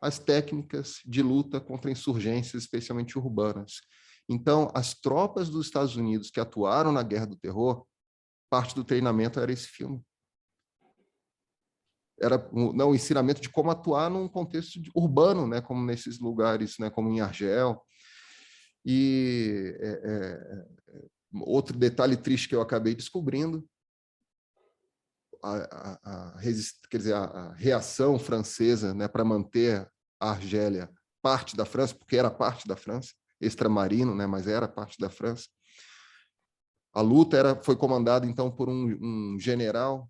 [SPEAKER 2] as técnicas de luta contra insurgências, especialmente urbanas. Então, as tropas dos Estados Unidos que atuaram na Guerra do Terror, parte do treinamento era esse filme. Era o ensinamento de como atuar num contexto urbano, né, como nesses lugares, né, como em Argel. E outro detalhe triste que eu acabei descobrindo quer dizer, a reação francesa, né, para manter a Argélia parte da França, porque era parte da França, extramarino, né, mas era parte da França. A luta foi comandada, então, por um general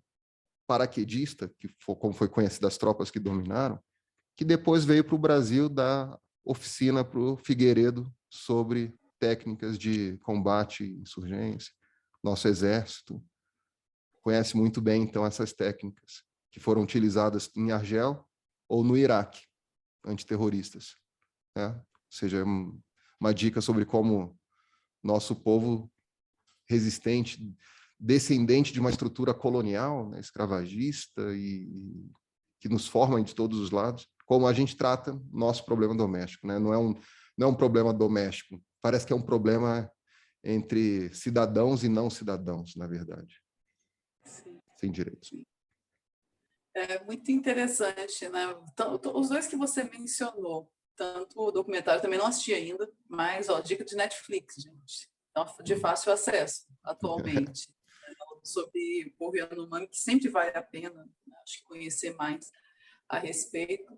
[SPEAKER 2] paraquedista, como foi conhecido as tropas que dominaram, que depois veio para o Brasil dar oficina para o Figueiredo sobre técnicas de combate e insurgência. Nosso exército conhece muito bem, então, essas técnicas que foram utilizadas em Argel ou no Iraque, antiterroristas, né? Ou seja, uma dica sobre como nosso povo resistente, descendente de uma estrutura colonial, né, escravagista e que nos forma de todos os lados, como a gente trata nosso problema doméstico, né? Não é um problema doméstico, parece que é um problema entre cidadãos e não cidadãos, na verdade.
[SPEAKER 3] Sim.
[SPEAKER 2] Sem direitos.
[SPEAKER 3] É muito interessante, né? Os dois que você mencionou, tanto o documentário, também não assisti ainda, mas, dica de Netflix, gente. Então, de fácil acesso, atualmente. Sobre o povo Yanomami, que sempre vale a pena, acho que conhecer mais a respeito.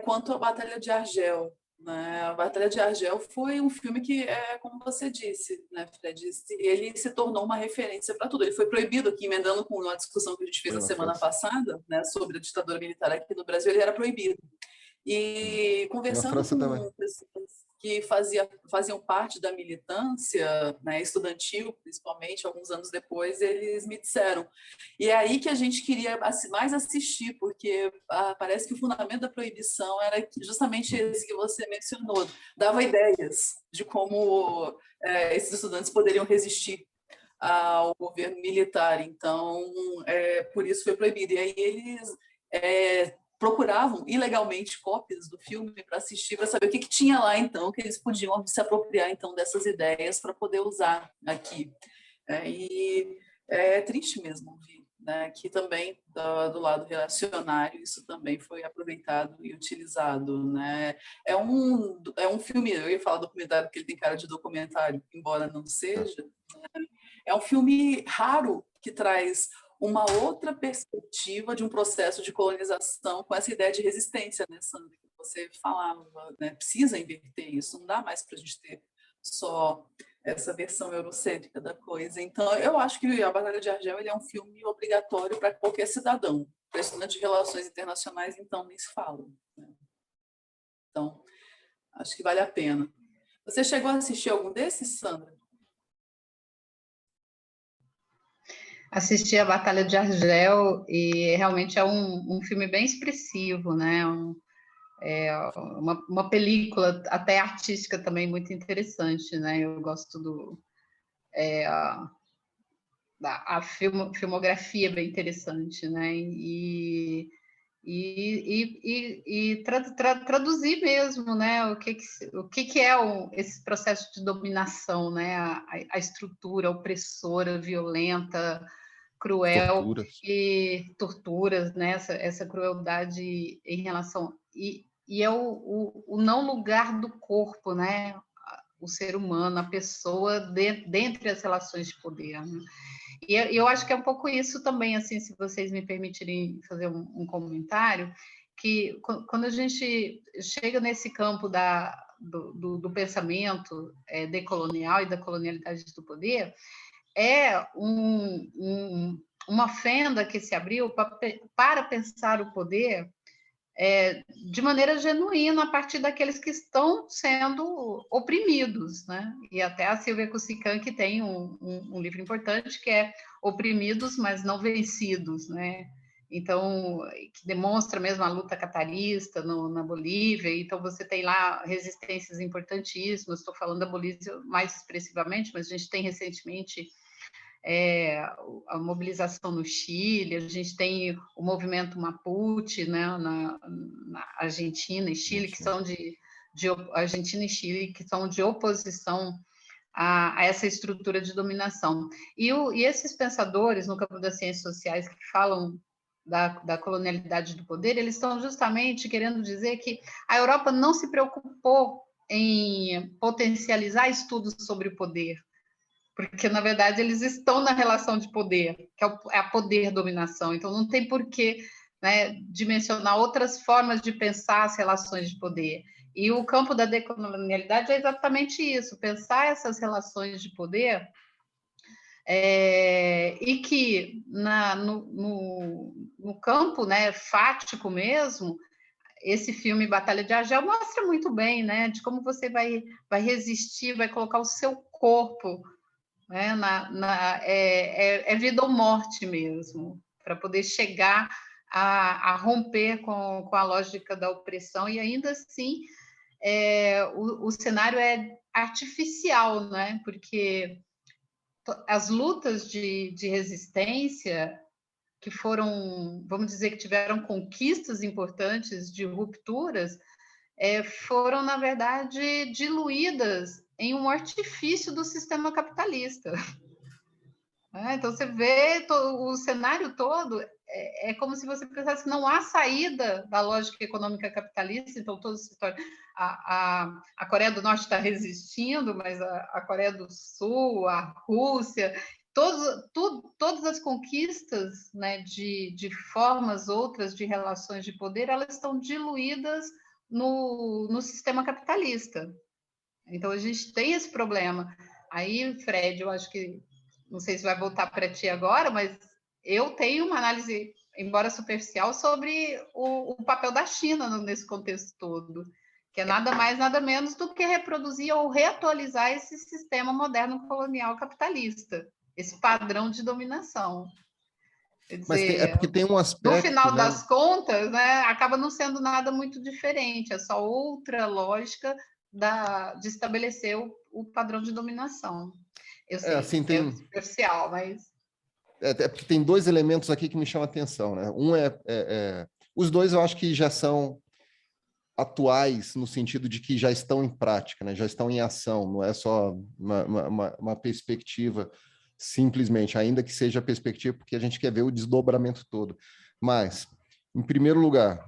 [SPEAKER 3] Quanto à Batalha de Argel, né? A Batalha de Argel foi um filme que, como você disse, né, Fred, ele se tornou uma referência para tudo. Ele foi proibido aqui, emendando com uma discussão que a gente fez na semana passada, né, sobre a ditadura militar aqui no Brasil, ele era proibido. E conversando com pessoas que faziam parte da militância, né, estudantil, principalmente, alguns anos depois, eles me disseram. E é aí que a gente queria mais assistir, porque parece que o fundamento da proibição era justamente esse que você mencionou, dava ideias de como esses estudantes poderiam resistir ao governo militar. Então, por isso foi proibido. E aí eles procuravam ilegalmente cópias do filme para assistir, para saber o que tinha lá, então, que eles podiam se apropriar, então, dessas ideias para poder usar aqui. E é triste mesmo ouvir, né, que também, do lado reacionário, isso também foi aproveitado e utilizado, né? É um filme, eu ia falar documentário porque ele tem cara de documentário, embora não seja, né? É um filme raro que traz uma outra perspectiva de um processo de colonização com essa ideia de resistência, né, Sandra, que você falava, né? Precisa inverter isso, não dá mais para a gente ter só essa versão eurocêntrica da coisa. Então, eu acho que A Batalha de Argel ele é um filme obrigatório para qualquer cidadão. Para estudante de relações internacionais, então, nem se fala, né? Então, acho que vale a pena. Você chegou a assistir algum desses, Sandra?
[SPEAKER 4] Assisti a Batalha de Argel e realmente é um filme bem expressivo, né? Uma película até artística também muito interessante, né? Eu gosto a filmografia bem interessante, né? Traduzir mesmo, né? O que é esse processo de dominação, né? A estrutura opressora, violenta, cruel e torturas, né? Essa crueldade em relação é o não lugar do corpo, né? O ser humano, a pessoa dentre as relações de poder, né? E eu acho que é um pouco isso também, assim, se vocês me permitirem fazer um comentário, que quando a gente chega nesse campo do pensamento decolonial e da colonialidade do poder, uma fenda que se abriu para pensar o poder de maneira genuína a partir daqueles que estão sendo oprimidos, né? E até a Silvia Kusikan, que tem um livro importante que é Oprimidos, mas não vencidos, né? Então, que demonstra mesmo a luta catarista na Bolívia. Então, você tem lá resistências importantíssimas. Estou falando da Bolívia mais expressivamente, mas a gente tem recentemente a mobilização no Chile, a gente tem o movimento Mapuche, né, na Argentina e Chile, que são Argentina e Chile, que são de oposição a essa estrutura de dominação. E esses pensadores no campo das ciências sociais que falam da colonialidade do poder, eles estão justamente querendo dizer que a Europa não se preocupou em potencializar estudos sobre o poder, porque, na verdade, eles estão na relação de poder, que é a poder-dominação. Então, não tem por que, né, dimensionar outras formas de pensar as relações de poder. E o campo da decolonialidade é exatamente isso, pensar essas relações de poder e que no campo, né, fático mesmo, esse filme Batalha de Argel mostra muito bem, né, de como você vai resistir, vai colocar o seu corpo, né, é vida ou morte mesmo, para poder chegar a romper com a lógica da opressão, e ainda assim o cenário é artificial, né, porque as lutas de resistência que foram, vamos dizer, que tiveram conquistas importantes de rupturas, foram, na verdade, diluídas em um artifício do sistema capitalista. Então, você vê o cenário todo, é como se você pensasse que não há saída da lógica econômica capitalista, então todo esse a Coreia do Norte está resistindo, mas a Coreia do Sul, a Rússia, todas as conquistas, né, de formas outras de relações de poder, elas estão diluídas no sistema capitalista. Então, a gente tem esse problema. Aí, Fred, eu acho que, não sei se vai voltar para ti agora, mas eu tenho uma análise, embora superficial, sobre o papel da China nesse contexto todo, que é nada mais, nada menos do que reproduzir ou reatualizar esse sistema moderno colonial capitalista, esse padrão de dominação. Quer dizer,
[SPEAKER 2] Mas é porque tem um aspecto...
[SPEAKER 4] No final das contas, né, acaba não sendo nada muito diferente, é só outra lógica de estabelecer o padrão de dominação. Eu sei,
[SPEAKER 2] assim, tem...
[SPEAKER 4] superficial, mas...
[SPEAKER 2] É porque tem dois elementos aqui que me chamam a atenção, né? Um os dois eu acho que já são atuais no sentido de que já estão em prática, né? Já estão em ação, não é só uma perspectiva simplesmente, ainda que seja perspectiva, porque a gente quer ver o desdobramento todo. Mas, em primeiro lugar,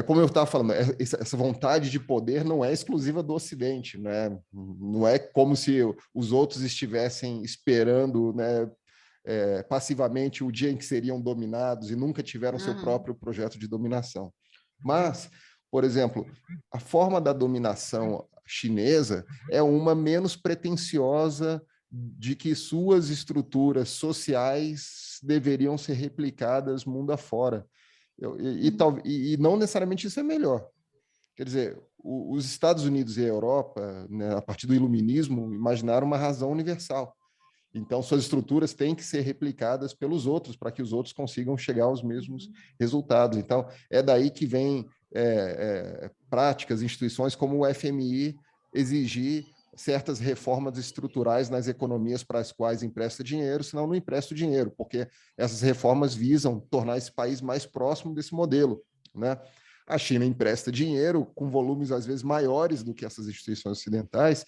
[SPEAKER 2] como eu estava falando, essa vontade de poder não é exclusiva do Ocidente, né? Não é como se os outros estivessem esperando, né, passivamente o dia em que seriam dominados e nunca tiveram seu próprio projeto de dominação. Mas, por exemplo, a forma da dominação chinesa é uma menos pretensiosa de que suas estruturas sociais deveriam ser replicadas mundo afora. E não necessariamente isso é melhor. Quer dizer, os Estados Unidos e a Europa, né, a partir do iluminismo, imaginaram uma razão universal. Então, suas estruturas têm que ser replicadas pelos outros, para que os outros consigam chegar aos mesmos resultados. Então, é daí que vem práticas, instituições como o FMI exigir certas reformas estruturais nas economias para as quais empresta dinheiro, senão não empresta o dinheiro, porque essas reformas visam tornar esse país mais próximo desse modelo, né? A China empresta dinheiro com volumes, às vezes, maiores do que essas instituições ocidentais,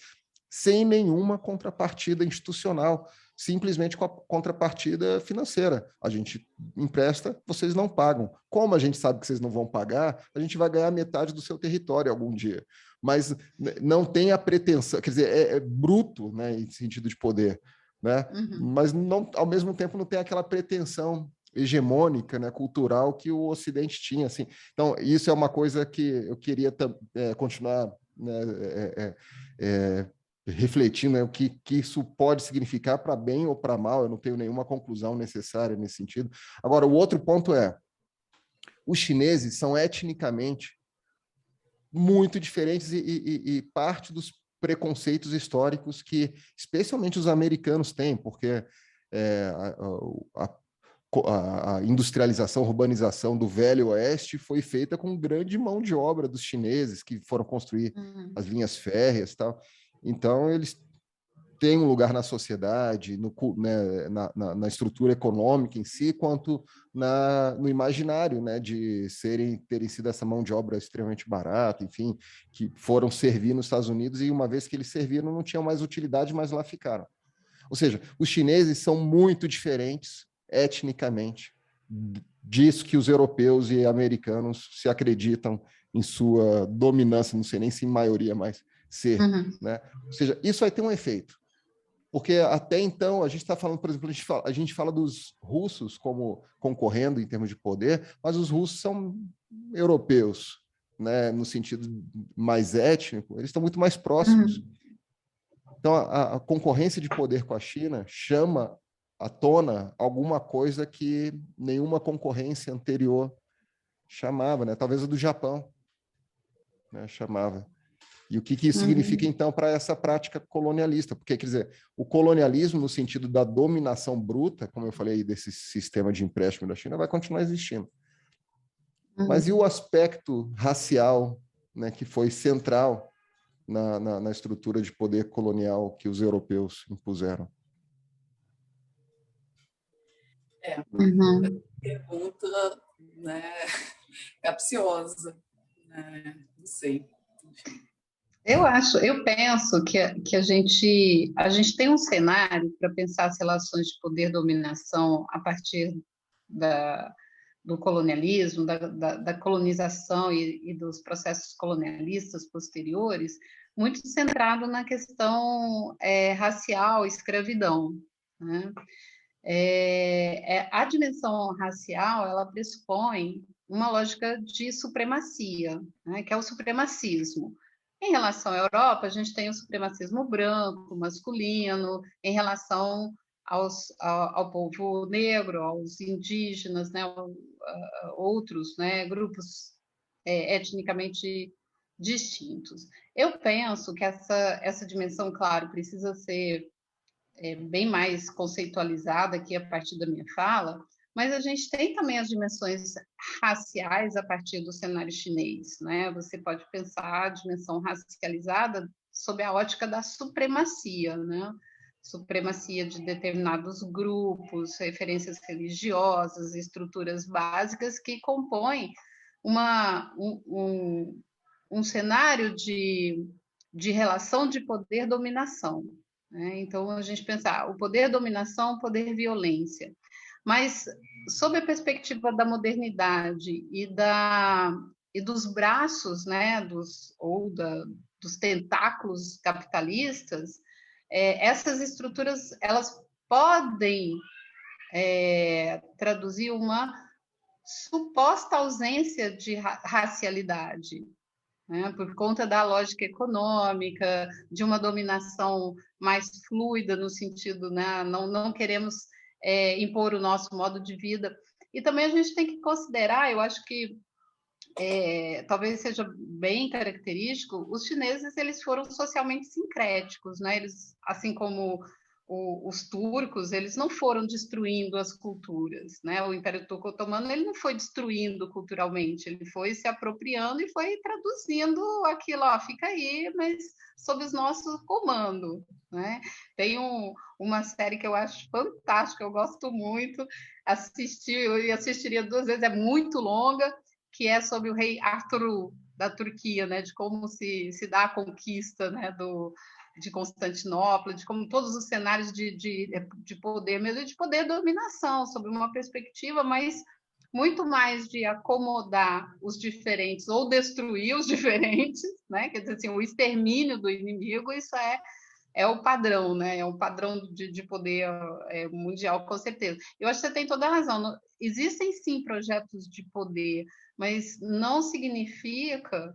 [SPEAKER 2] sem nenhuma contrapartida institucional, simplesmente com a contrapartida financeira. A gente empresta, vocês não pagam. Como a gente sabe que vocês não vão pagar, a gente vai ganhar metade do seu território algum dia. Mas não tem a pretensão, quer dizer, é bruto, né, em sentido de poder, né? Mas não, ao mesmo tempo não tem aquela pretensão hegemônica, né, cultural que o Ocidente tinha, assim. Então, isso é uma coisa que eu queria continuar, né, refletindo, né, o que isso pode significar para bem ou para mal. Eu não tenho nenhuma conclusão necessária nesse sentido. Agora, o outro ponto os chineses são etnicamente muito diferentes e parte dos preconceitos históricos que, especialmente os americanos têm, porque a industrialização, a urbanização do Velho Oeste foi feita com grande mão de obra dos chineses, que foram construir as linhas férreas e tal. Então, eles têm um lugar na sociedade, na estrutura econômica em si, quanto no imaginário, né, de terem sido essa mão de obra extremamente barata, enfim, que foram servir nos Estados Unidos e, uma vez que eles serviram, não tinham mais utilidade, mas lá ficaram. Ou seja, os chineses são muito diferentes etnicamente disso que os europeus e americanos se acreditam em sua dominância, não sei nem se em maioria, mas ser, né? Ou seja, isso vai ter um efeito. Porque até então, a gente está falando, por exemplo, a gente fala dos russos como concorrendo em termos de poder, mas os russos são europeus, né? No sentido mais étnico, eles estão muito mais próximos. Então, a concorrência de poder com a China chama à tona alguma coisa que nenhuma concorrência anterior chamava, né? Talvez a do Japão, né? Chamava. E o que isso significa, então, para essa prática colonialista? Porque, quer dizer, o colonialismo, no sentido da dominação bruta, como eu falei, desse sistema de empréstimo da China, vai continuar existindo. Mas e o aspecto racial, né, que foi central na estrutura de poder colonial que os europeus impuseram?
[SPEAKER 3] Pergunta, né, capciosa, né? Não sei. Enfim.
[SPEAKER 4] Eu penso que a gente tem um cenário para pensar as relações de poder e dominação a partir do colonialismo, da colonização e dos processos colonialistas posteriores, muito centrado na questão racial, escravidão, né? A dimensão racial, ela pressupõe uma lógica de supremacia, né, que é o supremacismo. Em relação à Europa, a gente tem o supremacismo branco, masculino, em relação ao povo negro, aos indígenas, né, outros, né, grupos etnicamente distintos. Eu penso que essa dimensão, claro, precisa ser bem mais conceitualizada aqui a partir da minha fala, mas a gente tem também as dimensões raciais a partir do cenário chinês, né? Você pode pensar a dimensão racializada sob a ótica da supremacia, né? Supremacia de determinados grupos, referências religiosas, estruturas básicas que compõem um cenário de relação de poder-dominação, né? Então, a gente pensa o poder-dominação, poder-violência. Mas, sob a perspectiva da modernidade e dos braços, né, dos tentáculos capitalistas, essas estruturas elas podem traduzir uma suposta ausência de racialidade, né, por conta da lógica econômica, de uma dominação mais fluida no sentido, né, não queremos impor o nosso modo de vida. E também a gente tem que considerar, eu acho que talvez seja bem característico, os chineses eles foram socialmente sincréticos, né? Eles, assim como os turcos, eles não foram destruindo as culturas, né? O Império Turco Otomano ele não foi destruindo culturalmente, ele foi se apropriando e foi traduzindo aquilo, ó, fica aí, mas sob o nosso comando, né? Tem uma série que eu acho fantástica, eu gosto muito, eu assistiria 2 vezes, é muito longa, que é sobre o rei Arturo da Turquia, né? De como se dá a conquista, né? De Constantinopla, de como todos os cenários de poder, mesmo de poder e dominação, sob uma perspectiva, mas muito mais de acomodar os diferentes ou destruir os diferentes, né? Quer dizer assim, o extermínio do inimigo, isso é o padrão, né? É um padrão de poder mundial, com certeza. Eu acho que você tem toda a razão. Existem, sim, projetos de poder, mas não significa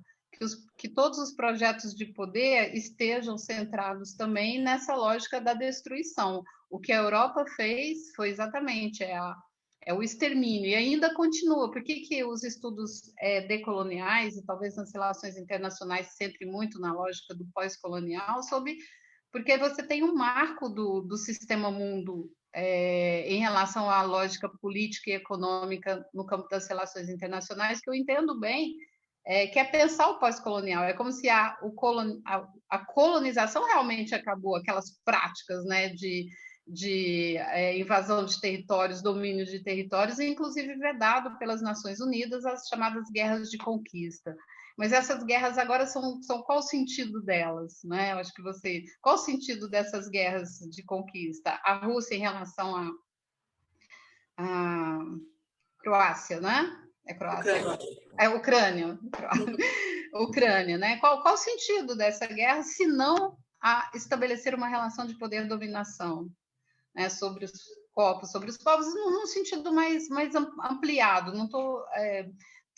[SPEAKER 4] que todos os projetos de poder estejam centrados também nessa lógica da destruição. O que a Europa fez foi exatamente o extermínio, e ainda continua. Por que os estudos decoloniais, e talvez nas relações internacionais se centre muito na lógica do pós-colonial, porque você tem um marco do sistema mundo em relação à lógica política e econômica no campo das relações internacionais, que eu entendo bem, que é pensar o pós-colonial. É como se a colonização realmente acabou, aquelas práticas, né, de invasão de territórios, domínio de territórios, inclusive vedado pelas Nações Unidas as chamadas guerras de conquista. Mas essas guerras agora são qual o sentido delas, né? Eu acho que qual o sentido dessas guerras de conquista? A Rússia em relação à Croácia, né? É Croácia. É Ucrânia. Ucrânia, né? Qual o sentido dessa guerra, se não a estabelecer uma relação de poder-dominação, né, sobre os povos, num sentido mais ampliado. Não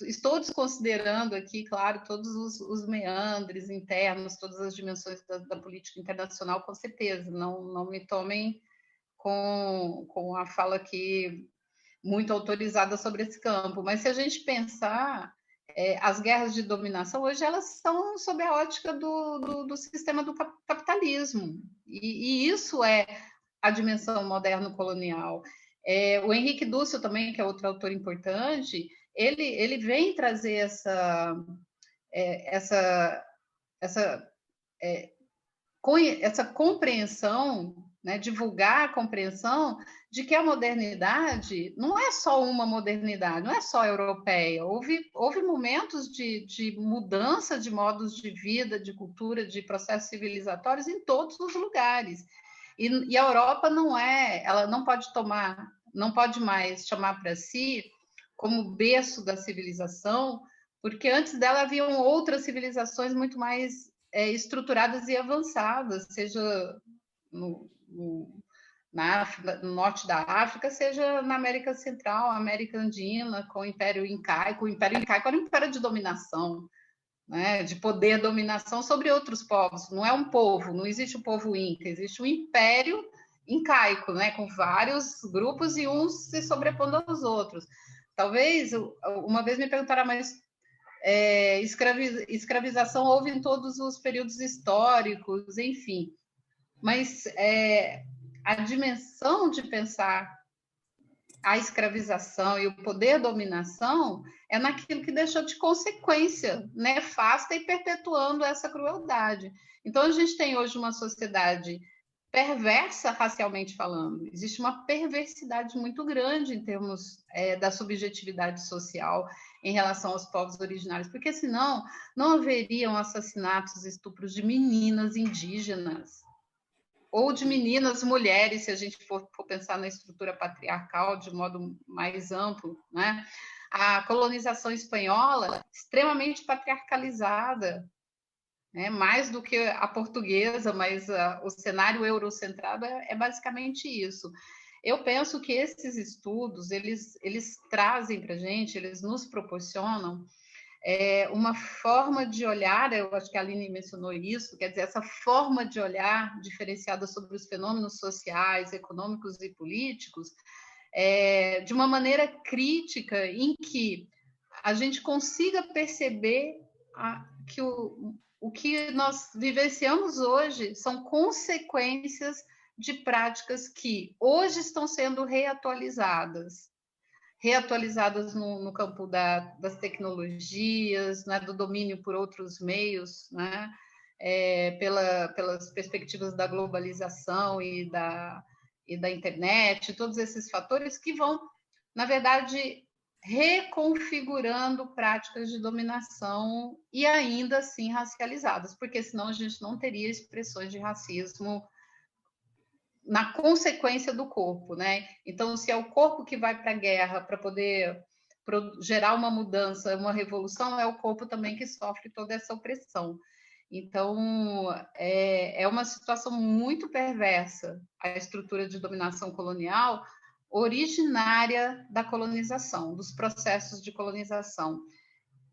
[SPEAKER 4] estou desconsiderando aqui, claro, todos os meandres internos, todas as dimensões da política internacional, com certeza. Não me tomem com a fala aqui muito autorizada sobre esse campo. Mas se a gente pensar, as guerras de dominação, hoje elas são sob a ótica do sistema do capitalismo. E isso é a dimensão moderno-colonial. O Henrique Dussel também, que é outro autor importante, ele vem trazer essa compreensão, né, divulgar a compreensão de que a modernidade não é só uma modernidade, não é só europeia. Houve momentos de mudança de modos de vida, de cultura, de processos civilizatórios em todos os lugares. E a Europa ela não pode mais chamar para si como berço da civilização, porque antes dela haviam outras civilizações muito mais estruturadas e avançadas, seja no norte da África, seja na América Central, América Andina, com o Império Incaico. O Império Incaico era um império de dominação, né, de poder, dominação sobre outros povos. Não é um povo, não existe o povo Inca, existe um império incaico, né, com vários grupos e uns se sobrepondo aos outros. Talvez, uma vez me perguntaram, mas escravização houve em todos os períodos históricos, enfim. Mas a dimensão de pensar a escravização e o poder-dominação é naquilo que deixou de consequência nefasta e perpetuando essa crueldade. Então, a gente tem hoje uma sociedade perversa, racialmente falando. Existe uma perversidade muito grande em termos da subjetividade social em relação aos povos originários, porque senão não haveriam assassinatos, estupros de meninas indígenas ou de meninas mulheres, se a gente for pensar na estrutura patriarcal de modo mais amplo, né? A colonização espanhola, extremamente patriarcalizada, né? Mais do que a portuguesa, mas o cenário eurocentrado é basicamente isso. Eu penso que esses estudos, eles trazem para a gente, eles nos proporcionam uma forma de olhar, eu acho que a Aline mencionou isso, quer dizer, essa forma de olhar diferenciada sobre os fenômenos sociais, econômicos e políticos, de uma maneira crítica, em que a gente consiga perceber que o que nós vivenciamos hoje são consequências de práticas que hoje estão sendo reatualizadas no campo das tecnologias, né, do domínio por outros meios, né, pelas perspectivas da globalização e da internet, todos esses fatores que vão, na verdade, reconfigurando práticas de dominação e ainda assim racializadas, porque senão a gente não teria expressões de racismo na consequência do corpo, né? Então, se é o corpo que vai para a guerra para poder gerar uma mudança, uma revolução, é o corpo também que sofre toda essa opressão. Então, é uma situação muito perversa a estrutura de dominação colonial originária da colonização, dos processos de colonização.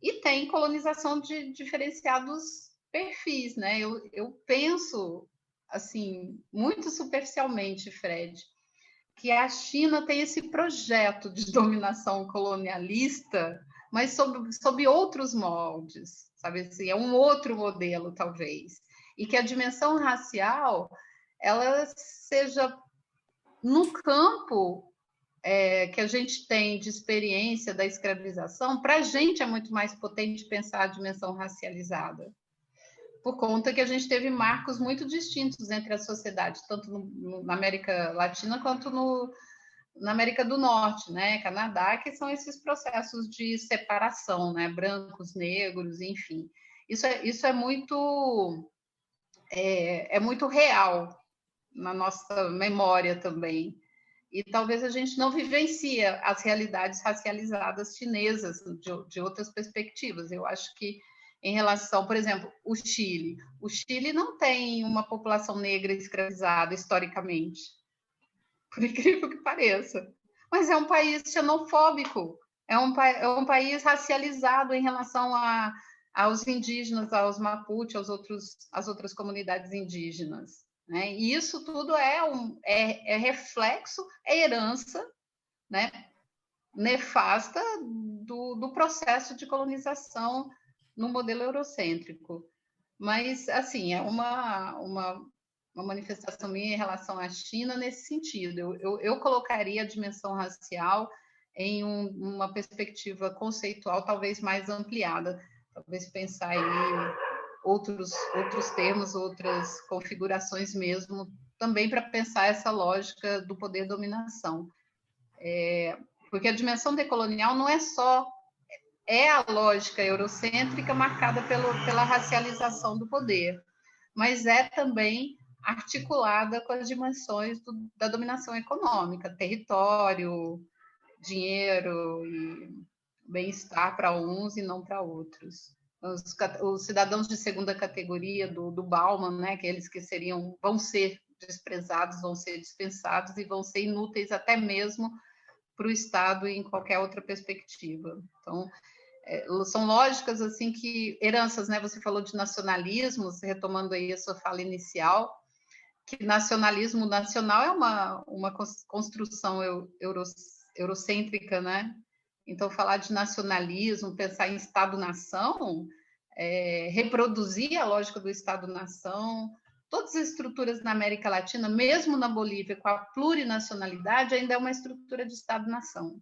[SPEAKER 4] E tem colonização de diferenciados perfis, né? Eu penso, assim, muito superficialmente, Fred, que a China tem esse projeto de dominação colonialista, mas sob outros moldes, sabe assim, é um outro modelo, talvez, e que a dimensão racial, ela seja no campo que a gente tem de experiência da escravização. Para a gente é muito mais potente pensar a dimensão racializada, por conta que a gente teve marcos muito distintos entre as sociedades, tanto na América Latina quanto na América do Norte, né? Canadá, que são esses processos de separação, né? Brancos, negros, enfim. Isso é muito real na nossa memória também. E talvez a gente não vivencia as realidades racializadas chinesas de outras perspectivas. Eu acho que em relação, por exemplo, o Chile. O Chile não tem uma população negra escravizada historicamente, por incrível que pareça. Mas é um país xenofóbico, é um país racializado em relação aos indígenas, aos Mapuche, às outras comunidades indígenas. Né? E isso tudo é reflexo, é herança, né, nefasta do processo de colonização no modelo eurocêntrico. Mas, assim, é uma manifestação minha em relação à China nesse sentido. Eu colocaria a dimensão racial em uma perspectiva conceitual talvez mais ampliada, talvez pensar aí outros termos, outras configurações mesmo, também para pensar essa lógica do poder-dominação. Porque a dimensão decolonial não é só a lógica eurocêntrica marcada pela racialização do poder, mas é também articulada com as dimensões da dominação econômica, território, dinheiro e bem-estar para uns e não para outros. Os cidadãos de segunda categoria do Bauman, né, aqueles que vão ser desprezados, vão ser dispensados e vão ser inúteis até mesmo para o Estado e em qualquer outra perspectiva. Então, são lógicas assim que heranças, né? Você falou de nacionalismos, retomando aí a sua fala inicial, que nacionalismo nacional é uma construção eurocêntrica, né? Então, falar de nacionalismo, pensar em Estado-nação, reproduzir a lógica do Estado-nação, todas as estruturas na América Latina, mesmo na Bolívia, com a plurinacionalidade, ainda é uma estrutura de Estado-nação.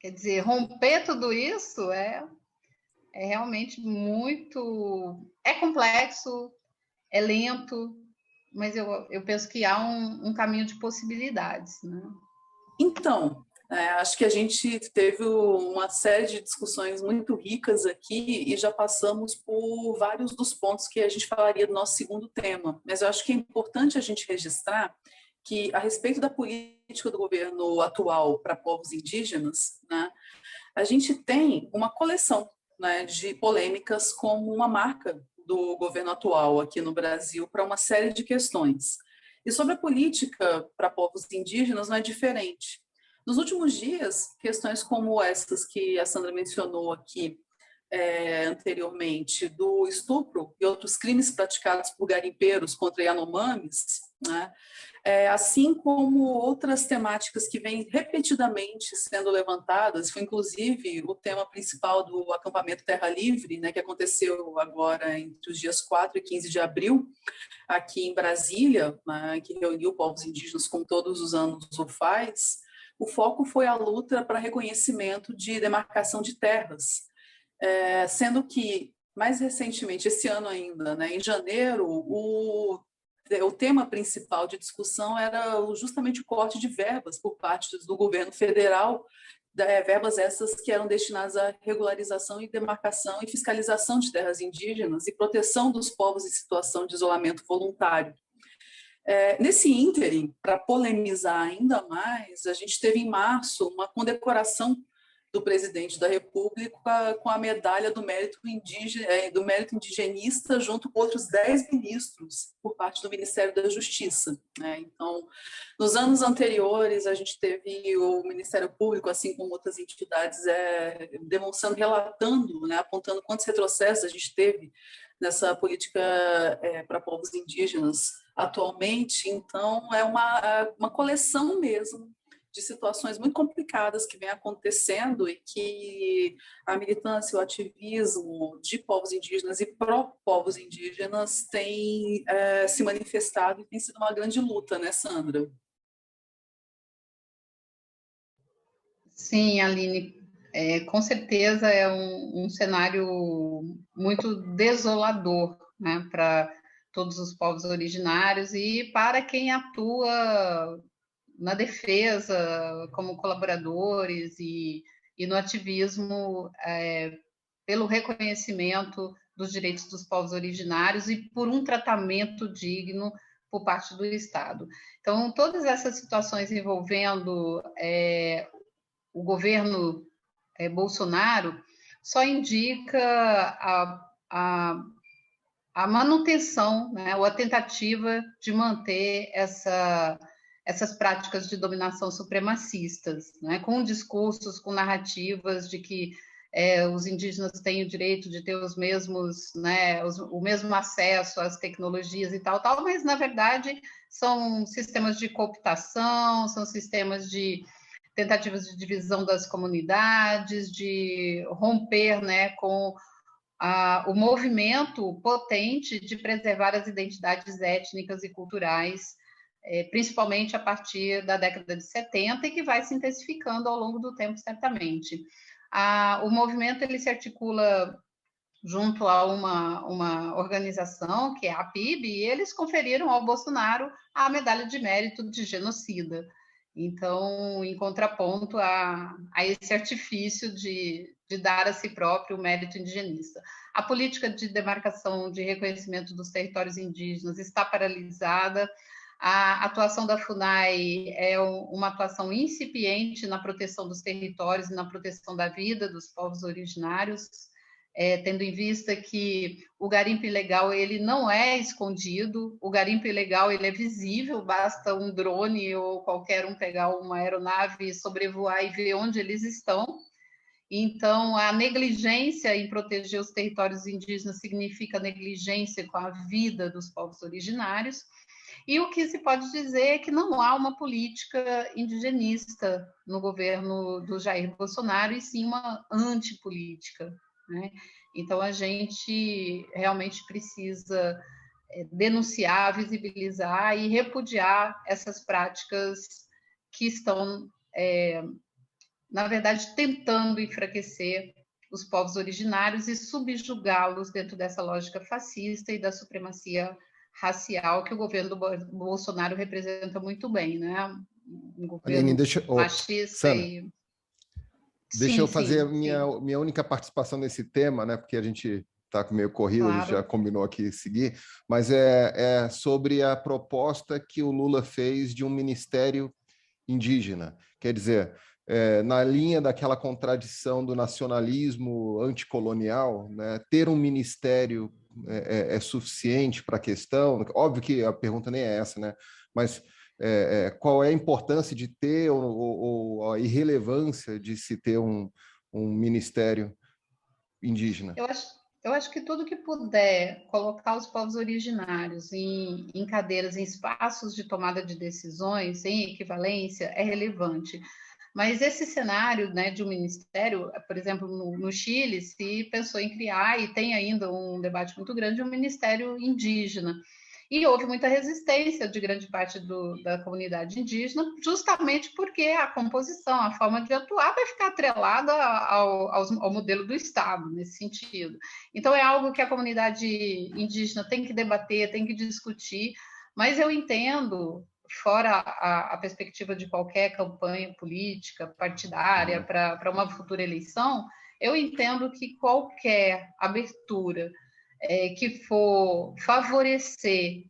[SPEAKER 4] Quer dizer, romper tudo isso é realmente muito... É complexo, é lento, mas eu penso que há um caminho de possibilidades, né?
[SPEAKER 3] Então, acho que a gente teve uma série de discussões muito ricas aqui e já passamos por vários dos pontos que a gente falaria do nosso segundo tema. Mas eu acho que é importante a gente registrar que, a respeito da política do governo atual para povos indígenas, né, a gente tem uma coleção, né, de polêmicas como uma marca do governo atual aqui no Brasil para uma série de questões. E sobre a política para povos indígenas não é diferente. Nos últimos dias, questões como essas que a Sandra mencionou aqui anteriormente, do estupro e outros crimes praticados por garimpeiros contra Yanomamis, né? Assim como outras temáticas que vêm repetidamente sendo levantadas, foi inclusive o tema principal do acampamento Terra Livre, né, que aconteceu agora entre os dias 4 e 15 de abril, aqui em Brasília, né, que reuniu povos indígenas como todos os anos o faz. O foco foi a luta para reconhecimento de demarcação de terras, sendo que, mais recentemente, esse ano ainda, né, em janeiro, o tema principal de discussão era justamente o corte de verbas por parte do governo federal, verbas essas que eram destinadas à regularização e demarcação e fiscalização de terras indígenas e proteção dos povos em situação de isolamento voluntário. Nesse ínterim, para polemizar ainda mais, a gente teve em março uma condecoração do presidente da República com a medalha do mérito indigenista, junto com outros 10 ministros, por parte do Ministério da Justiça. Né? Então, nos anos anteriores, a gente teve o Ministério Público, assim como outras entidades, demonstrando, relatando, né, apontando quantos retrocessos a gente teve nessa política para povos indígenas atualmente. Então, é uma coleção mesmo de situações muito complicadas que vem acontecendo e que a militância, o ativismo de povos indígenas e pró-povos indígenas tem se manifestado e tem sido uma grande luta, né, Sandra?
[SPEAKER 4] Sim, Aline, com certeza é um cenário muito desolador, né, para todos os povos originários e para quem atua na defesa, como colaboradores e no ativismo pelo reconhecimento dos direitos dos povos originários e por um tratamento digno por parte do Estado. Então, todas essas situações envolvendo o governo Bolsonaro só indica a manutenção, né, ou a tentativa de manter essas práticas de dominação supremacistas, né, com discursos, com narrativas de que os indígenas têm o direito de ter os mesmos, né, o mesmo acesso às tecnologias e tal, mas, na verdade, são sistemas de cooptação, são sistemas de tentativas de divisão das comunidades, de romper, né, com o movimento potente de preservar as identidades étnicas e culturais, principalmente a partir da década de 70, e que vai se intensificando ao longo do tempo, certamente. O movimento ele se articula junto a uma organização, que é a PIB, e eles conferiram ao Bolsonaro a medalha de mérito de genocida. Então, em contraponto a esse artifício de dar a si próprio o mérito indigenista. A política de demarcação, de reconhecimento dos territórios indígenas está paralisada. A atuação da FUNAI é uma atuação incipiente na proteção dos territórios e na proteção da vida dos povos originários, tendo em vista que o garimpo ilegal ele não é escondido, o garimpo ilegal ele é visível, basta um drone ou qualquer um pegar uma aeronave, sobrevoar e ver onde eles estão. Então, a negligência em proteger os territórios indígenas significa negligência com a vida dos povos originários, e o que se pode dizer é que não há uma política indigenista no governo do Jair Bolsonaro, e sim uma antipolítica, né? Então, a gente realmente precisa denunciar, visibilizar e repudiar essas práticas que estão, na verdade, tentando enfraquecer os povos originários e subjugá-los dentro dessa lógica fascista e da supremacia racial que o governo do Bolsonaro representa muito bem, né? Um governo machista e...
[SPEAKER 2] Deixa eu fazer a minha única participação nesse tema, né? Porque a gente está meio corrido, claro. A gente já combinou aqui seguir, mas é sobre a proposta que o Lula fez de um ministério indígena. Quer dizer, na linha daquela contradição do nacionalismo anticolonial, né? Ter um ministério é suficiente para a questão? Óbvio que a pergunta nem é essa, né? Mas qual é a importância de ter ou a irrelevância de se ter um ministério indígena?
[SPEAKER 4] Eu acho que tudo que puder colocar os povos originários em cadeiras, em espaços de tomada de decisões, em equivalência, é relevante. Mas esse cenário, né, de um ministério, por exemplo, no Chile, se pensou em criar, e tem ainda um debate muito grande, um ministério indígena. E houve muita resistência de grande parte da comunidade indígena, justamente porque a composição, a forma de atuar vai ficar atrelada ao modelo do Estado, nesse sentido. Então, é algo que a comunidade indígena tem que debater, tem que discutir, mas eu entendo, fora a perspectiva de qualquer campanha política, partidária, para uma futura eleição, eu entendo que qualquer abertura que for favorecer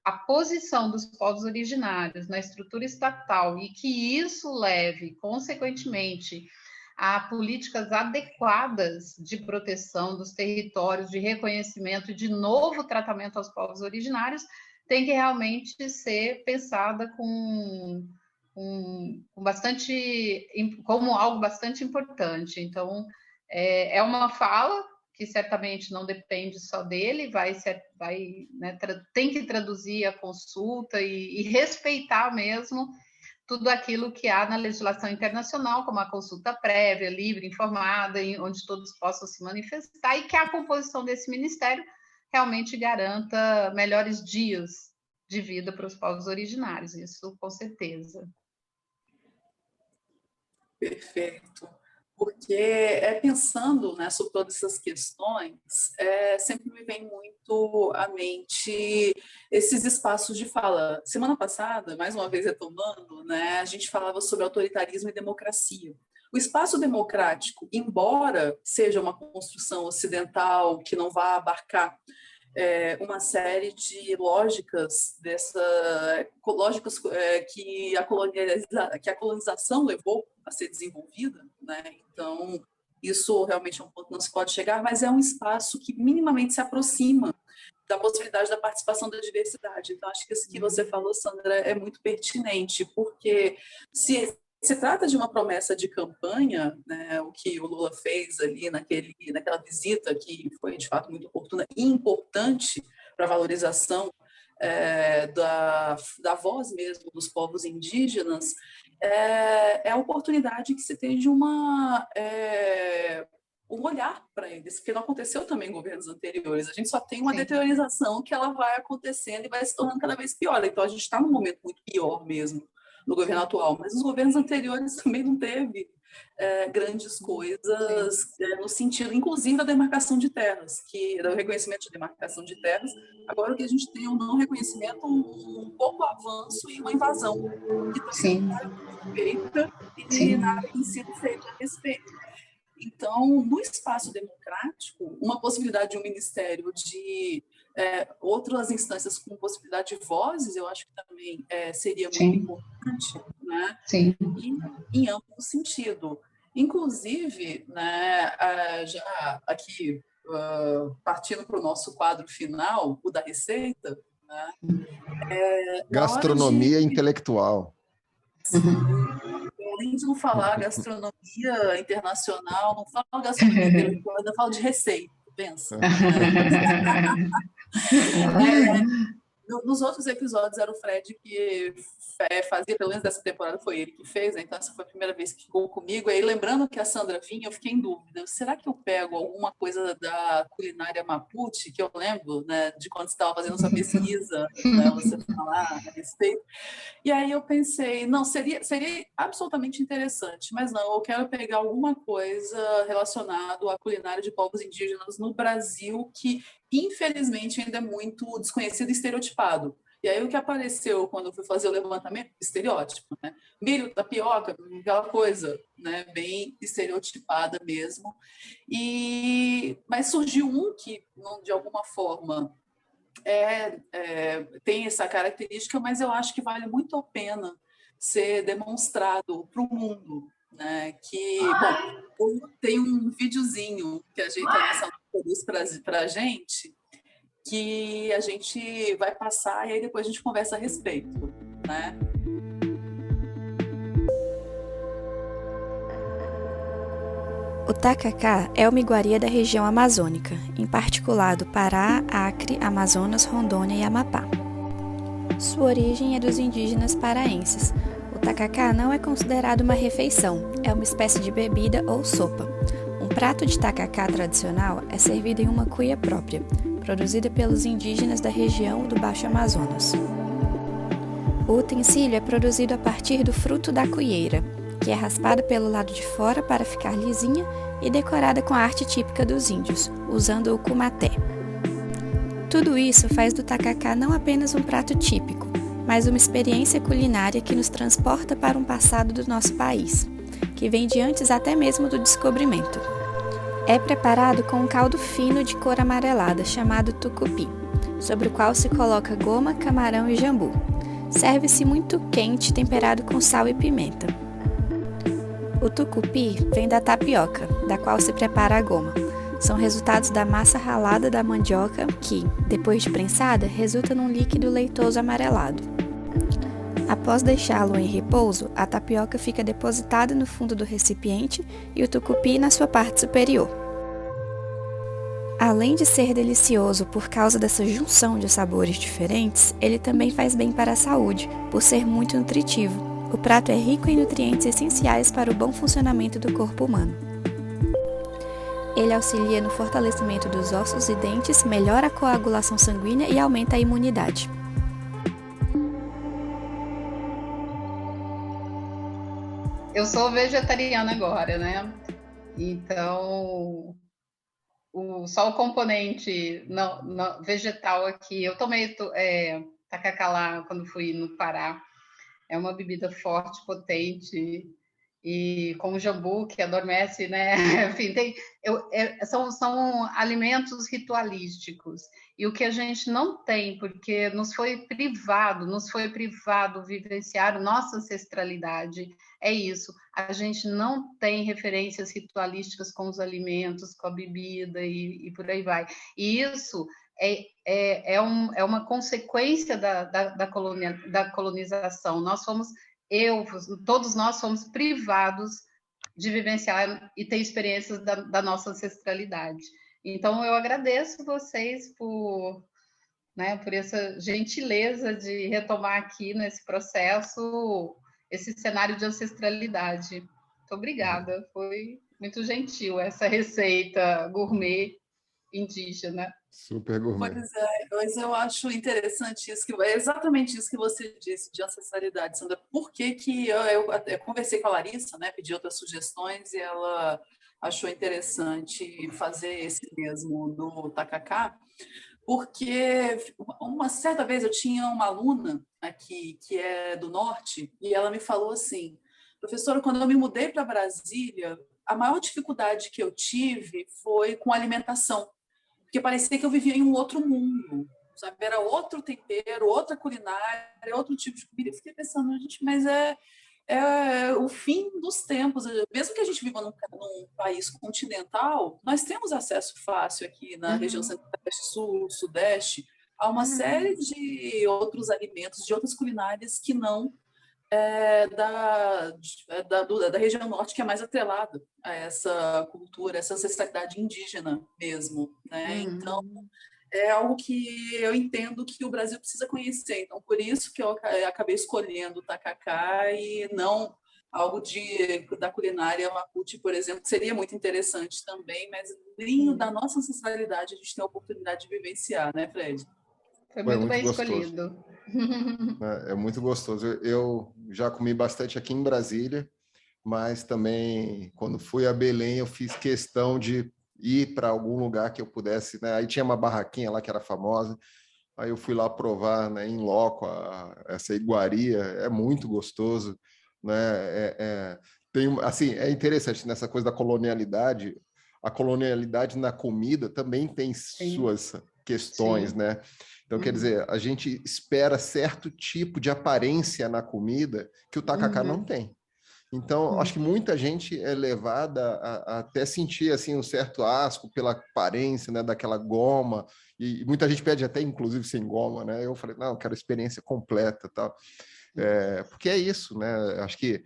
[SPEAKER 4] a posição dos povos originários na estrutura estatal e que isso leve, consequentemente, a políticas adequadas de proteção dos territórios, de reconhecimento e de novo tratamento aos povos originários, tem que realmente ser pensada como algo bastante importante. Então, é uma fala que certamente não depende só dele, tem que traduzir a consulta e respeitar mesmo tudo aquilo que há na legislação internacional, como a consulta prévia, livre, informada, onde todos possam se manifestar, e que a composição desse ministério realmente garanta melhores dias de vida para os povos originários, isso com certeza.
[SPEAKER 3] Perfeito. Porque pensando, né, sobre todas essas questões, sempre me vem muito à mente esses espaços de fala. Semana passada, mais uma vez retomando, né, a gente falava sobre autoritarismo e democracia. O espaço democrático, embora seja uma construção ocidental que não vá abarcar uma série de lógicas que a colonização levou a ser desenvolvida, né? Então, isso realmente é um ponto que não se pode chegar, mas é um espaço que minimamente se aproxima da possibilidade da participação da diversidade. Então, acho que isso que você falou, Sandra, é muito pertinente, porque se trata de uma promessa de campanha, né, o que o Lula fez ali naquela visita, que foi de fato muito oportuna e importante para a valorização da voz mesmo dos povos indígenas, é a oportunidade que se tem de um olhar para eles, porque não aconteceu também em governos anteriores. A gente só tem uma deteriorização que ela vai acontecendo e vai se tornando cada vez pior. Então, a gente está num momento muito pior mesmo no governo atual, mas os governos anteriores também não teve grandes coisas no sentido, inclusive, da demarcação de terras, que do reconhecimento de demarcação de terras. Agora, o que a gente tem é um não reconhecimento, um pouco avanço e uma invasão, que está sendo feita e nada tem sido feito a respeito. Então, no espaço democrático, uma possibilidade de um ministério de outras instâncias com possibilidade de vozes, eu acho que também seria muito importante, né?
[SPEAKER 4] Sim.
[SPEAKER 3] E, em amplo sentido. Inclusive, né, já aqui, partindo para o nosso quadro final, o da receita, né,
[SPEAKER 2] gastronomia intelectual.
[SPEAKER 3] Além de não falar gastronomia internacional, não falo gastronomia intelectual, ainda falo de receita, pensa. Nos outros episódios era o Fred que fazia, pelo menos dessa temporada foi ele que fez, né? Então essa foi a primeira vez que ficou comigo. E aí, lembrando que a Sandra vinha, eu fiquei em dúvida. Será que eu pego alguma coisa da culinária Mapuche, que eu lembro, né, de quando você estava fazendo sua pesquisa, né, você falar a respeito? E aí eu pensei, não, seria absolutamente interessante, mas não, eu quero pegar alguma coisa relacionada à culinária de povos indígenas no Brasil, que infelizmente ainda é muito desconhecido e estereotipado. E aí o que apareceu quando eu fui fazer o levantamento? Estereótipo, né? Milho, tapioca, aquela coisa, né? Bem estereotipada mesmo. Mas surgiu um que, de alguma forma, tem essa característica, mas eu acho que vale muito a pena ser demonstrado para o mundo, né? Que, bom, tem um videozinho que a nossa produz para a gente, que a gente vai passar e aí depois a gente conversa a respeito, né?
[SPEAKER 5] O tacacá é uma iguaria da região amazônica, em particular do Pará, Acre, Amazonas, Rondônia e Amapá. Sua origem é dos indígenas paraenses. O tacacá não é considerado uma refeição, é uma espécie de bebida ou sopa. Um prato de tacacá tradicional é servido em uma cuia própria, produzida pelos indígenas da região do Baixo Amazonas. O utensílio é produzido a partir do fruto da cuieira, que é raspada pelo lado de fora para ficar lisinha e decorada com a arte típica dos índios, usando o cumaté. Tudo isso faz do tacacá não apenas um prato típico, mas uma experiência culinária que nos transporta para um passado do nosso país, que vem de antes até mesmo do descobrimento. É preparado com um caldo fino de cor amarelada chamado tucupi, sobre o qual se coloca goma, camarão e jambu. Serve-se muito quente, temperado com sal e pimenta. O tucupi vem da tapioca, da qual se prepara a goma. São resultados da massa ralada da mandioca que, depois de prensada, resulta num líquido leitoso amarelado. Após deixá-lo em repouso, a tapioca fica depositada no fundo do recipiente e o tucupi na sua parte superior. Além de ser delicioso por causa dessa junção de sabores diferentes, ele também faz bem para a saúde, por ser muito nutritivo. O prato é rico em nutrientes essenciais para o bom funcionamento do corpo humano. Ele auxilia no fortalecimento dos ossos e dentes, melhora a coagulação sanguínea e aumenta a imunidade.
[SPEAKER 4] Eu sou vegetariana agora, né? Então, só o componente não, vegetal aqui. Eu tomei tacacá lá quando fui no Pará. É uma bebida forte, potente, e com o jambu que adormece, né? Enfim, são alimentos ritualísticos. E o que a gente não tem, porque nos foi privado vivenciar nossa ancestralidade, é isso. A gente não tem referências ritualísticas com os alimentos, com a bebida e por aí vai. E isso é uma consequência da colonização. Todos nós fomos privados de vivenciar e ter experiências da nossa ancestralidade. Então, eu agradeço vocês por essa gentileza de retomar aqui nesse processo esse cenário de ancestralidade. Muito obrigada, foi muito gentil essa receita gourmet indígena.
[SPEAKER 2] Super gourmet.
[SPEAKER 3] Pois é, mas eu acho interessante isso, é exatamente isso que você disse de ancestralidade, Sandra. Por que eu conversei com a Larissa, né, pedi outras sugestões e ela achou interessante fazer esse mesmo do tacacá, porque uma certa vez eu tinha uma aluna aqui que é do norte e ela me falou assim: professora, quando eu me mudei para Brasília, a maior dificuldade que eu tive foi com alimentação, porque parecia que eu vivia em um outro mundo, sabe? Era outro tempero, outra culinária, outro tipo de comida. Eu fiquei pensando, gente, mas é o fim dos tempos. Mesmo que a gente viva num país continental, nós temos acesso fácil aqui na região centro-oeste, sul, sudeste, a uma série de outros alimentos, de outras culinárias que não da região norte, que é mais atrelada a essa cultura, essa ancestralidade indígena mesmo, né? Então, é algo que eu entendo que o Brasil precisa conhecer. Então, por isso que eu acabei escolhendo o tacacá e não algo da culinária mapuche, por exemplo, que seria muito interessante também, mas nem da nossa ancestralidade a gente tem a oportunidade de vivenciar, né, Fred?
[SPEAKER 4] Foi muito bem
[SPEAKER 2] gostoso.
[SPEAKER 4] Escolhido.
[SPEAKER 2] É muito gostoso. Eu já comi bastante aqui em Brasília, mas também, quando fui a Belém, eu fiz questão de ir para algum lugar que eu pudesse, né? Aí tinha uma barraquinha lá que era famosa, aí eu fui lá provar, né, em loco essa iguaria, é muito gostoso, né? Assim, é interessante nessa coisa da colonialidade, a colonialidade na comida também tem suas questões, né? Então, quer dizer, a gente espera certo tipo de aparência na comida que o tacacá não tem. Então, acho que muita gente é levada a até sentir assim, um certo asco pela aparência, né, daquela goma, e muita gente pede até, inclusive, sem goma, né? Eu falei, não, eu quero a experiência completa, tal. Porque é isso, né? Acho que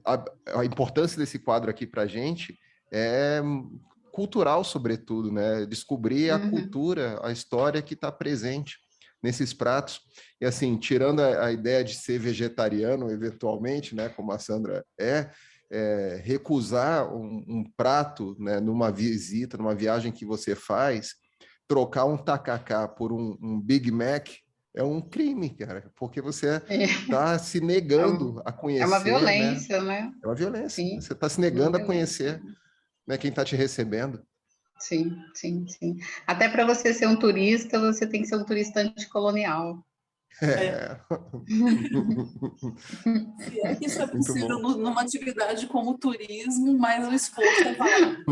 [SPEAKER 2] a importância desse quadro aqui para a gente é cultural, sobretudo, né? Descobrir a cultura, a história que está presente nesses pratos. E assim, tirando a ideia de ser vegetariano, eventualmente, né, como a Sandra recusar um prato, né, numa visita, numa viagem que você faz, trocar um tacacá por um Big Mac é um crime, cara, porque você está se negando a conhecer.
[SPEAKER 4] É uma violência, né?
[SPEAKER 2] É uma violência.
[SPEAKER 4] Sim.
[SPEAKER 2] Você está se negando a conhecer, né, quem está te recebendo.
[SPEAKER 4] Sim. Até para você ser um turista, você tem que ser um turista anticolonial.
[SPEAKER 3] Se é que isso é possível numa atividade como o turismo, mas o esforço é válido.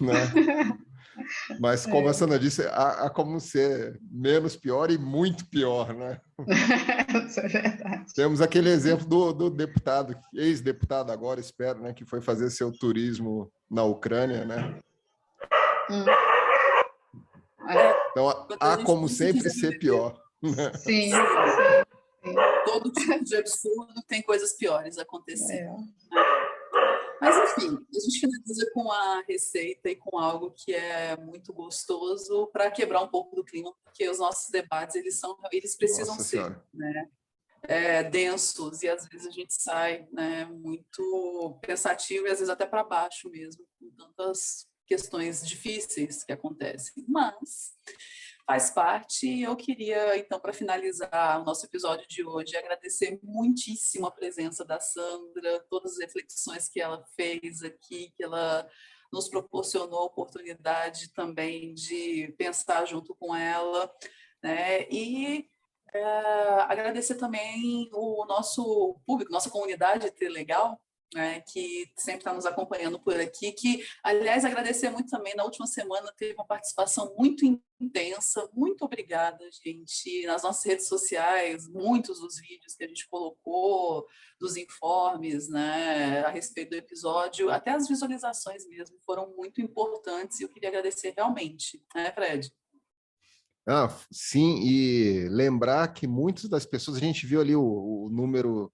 [SPEAKER 2] Né? Mas, como a Sandra disse, há como ser menos pior e muito pior, né?
[SPEAKER 4] Isso é verdade.
[SPEAKER 2] Temos aquele exemplo do deputado, ex-deputado agora, espero, né, que foi fazer seu turismo na Ucrânia, né? Então, há como sempre ser pior.
[SPEAKER 4] Sim.
[SPEAKER 3] Todo tipo de absurdo tem coisas piores acontecendo. Mas, enfim, a gente finaliza com a receita e com algo que é muito gostoso para quebrar um pouco do clima, porque os nossos debates, eles precisam ser, né, densos, e às vezes a gente sai, né, muito pensativo e às vezes até para baixo mesmo, com tantas questões difíceis que acontecem. Mas faz parte. E eu queria, então, para finalizar o nosso episódio de hoje, agradecer muitíssimo a presença da Sandra, todas as reflexões que ela fez aqui, que ela nos proporcionou a oportunidade também de pensar junto com ela, né? E Agradecer também o nosso público, nossa comunidade Trilegal, né, que sempre está nos acompanhando por aqui, que, aliás, agradecer muito também, na última semana teve uma participação muito intensa, muito obrigada, gente, nas nossas redes sociais, muitos dos vídeos que a gente colocou, dos informes, né, a respeito do episódio, até as visualizações mesmo, foram muito importantes e eu queria agradecer realmente, né, Fred?
[SPEAKER 2] Sim, e lembrar que muitas das pessoas, a gente viu ali o número,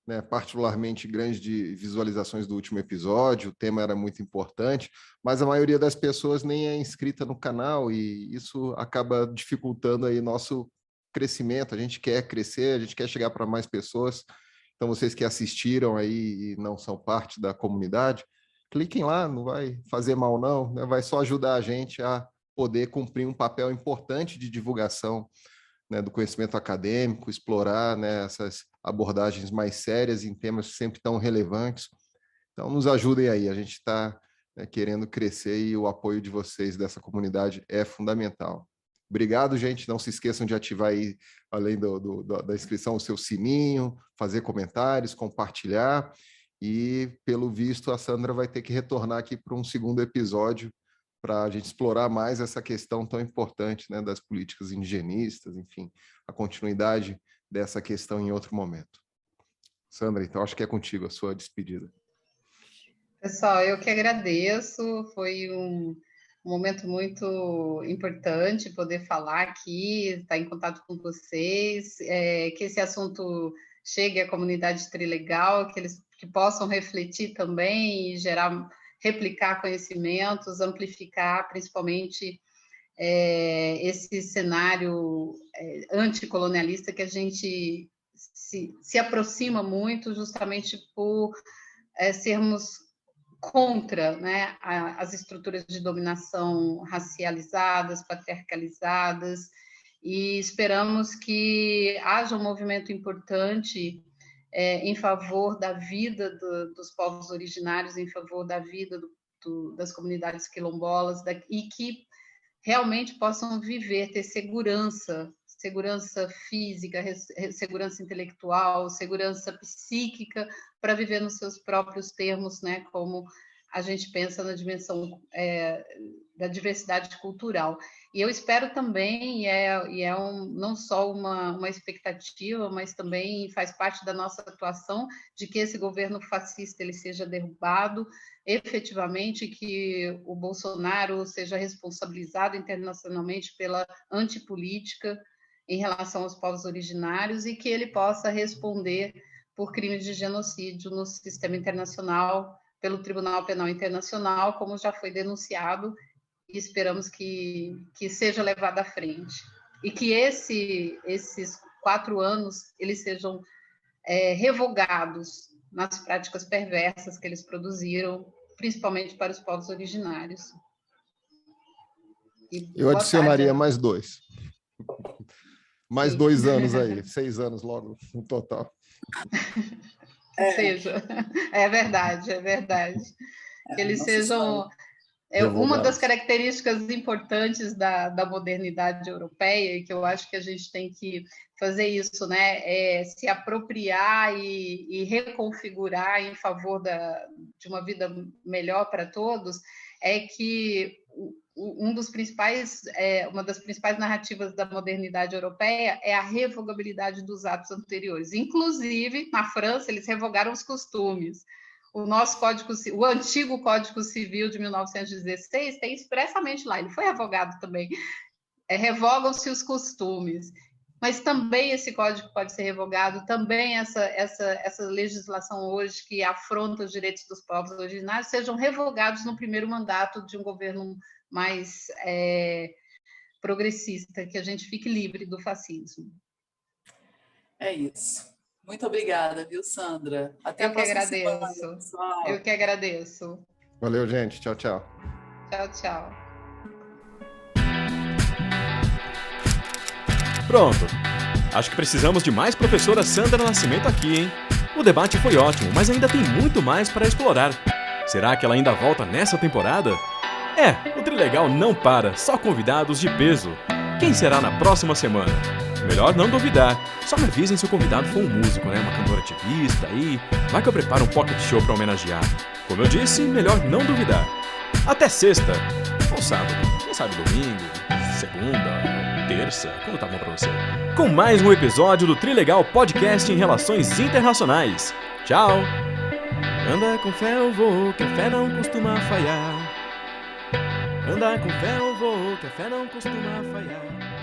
[SPEAKER 2] né, particularmente grande de visualizações do último episódio, o tema era muito importante, mas a maioria das pessoas nem é inscrita no canal e isso acaba dificultando aí nosso crescimento. A gente quer crescer, a gente quer chegar para mais pessoas. Então, vocês que assistiram aí e não são parte da comunidade, cliquem lá, não vai fazer mal não, né? Vai só ajudar a gente a poder cumprir um papel importante de divulgação, né, do conhecimento acadêmico, explorar, né, essas abordagens mais sérias em temas sempre tão relevantes. Então, nos ajudem aí, a gente está, né, querendo crescer e o apoio de vocês dessa comunidade é fundamental. Obrigado, gente. Não se esqueçam de ativar aí, além da inscrição, o seu sininho, fazer comentários, compartilhar. E, pelo visto, a Sandra vai ter que retornar aqui para um segundo episódio para a gente explorar mais essa questão tão importante, né, das políticas indigenistas, enfim, a continuidade dessa questão em outro momento. Sandra, então acho que é contigo a sua despedida.
[SPEAKER 4] Pessoal, eu que agradeço, foi um momento muito importante poder falar aqui, estar em contato com vocês, que esse assunto chegue à comunidade Trilegal, que eles possam refletir também e replicar conhecimentos, amplificar principalmente esse cenário anticolonialista que a gente se aproxima muito justamente por sermos contra, né, as estruturas de dominação racializadas, patriarcalizadas, e esperamos que haja um movimento importante em favor da vida dos povos originários, em favor da vida das comunidades quilombolas, e que realmente possam viver, ter segurança física, segurança intelectual, segurança psíquica, para viver nos seus próprios termos, né, como a gente pensa na dimensão da diversidade cultural. E eu espero também, não só uma expectativa, mas também faz parte da nossa atuação, de que esse governo fascista ele seja derrubado efetivamente, que o Bolsonaro seja responsabilizado internacionalmente pela antipolítica em relação aos povos originários e que ele possa responder por crimes de genocídio no sistema internacional, pelo Tribunal Penal Internacional, como já foi denunciado, e esperamos que seja levado à frente. E que esses 4 anos eles sejam revogados nas práticas perversas que eles produziram, principalmente para os povos originários.
[SPEAKER 2] Eu adicionaria mais 2. Mais 2 anos aí, 6 anos logo no total.
[SPEAKER 4] É verdade. Que eles sejam... uma das características importantes da modernidade europeia, e que eu acho que a gente tem que fazer isso, né, é se apropriar e reconfigurar em favor de uma vida melhor para todos, é que uma das principais narrativas da modernidade europeia é a revogabilidade dos atos anteriores. Inclusive, na França, eles revogaram os costumes. O antigo Código Civil de 1916 tem expressamente lá, ele foi revogado também. Revogam-se os costumes, mas também esse código pode ser revogado, também essa legislação hoje que afronta os direitos dos povos originários sejam revogados no primeiro mandato de um governo mais progressista, que a gente fique livre do fascismo.
[SPEAKER 3] É isso. Muito obrigada, viu, Sandra? Até a próxima semana, pessoal.
[SPEAKER 4] Eu que agradeço.
[SPEAKER 2] Valeu, gente. Tchau, tchau.
[SPEAKER 4] Tchau, tchau.
[SPEAKER 1] Pronto. Acho que precisamos de mais professora Sandra Nascimento aqui, hein? O debate foi ótimo, mas ainda tem muito mais para explorar. Será que ela ainda volta nessa temporada? O Trilegal não para, só convidados de peso. Quem será na próxima semana? Melhor não duvidar. Só me avisem se o convidado for um músico, né? Uma cantora ativista aí. Vai que eu preparo um pocket show pra homenagear. Como eu disse, melhor não duvidar. Até sexta. Ou sábado. Quem sabe domingo, segunda, terça. Como tá bom pra você? Com mais um episódio do Trilegal Podcast em Relações Internacionais. Tchau! Anda com fé, eu vou, que a fé não costuma falhar. Anda com fé, eu vou, que a fé não costuma falhar.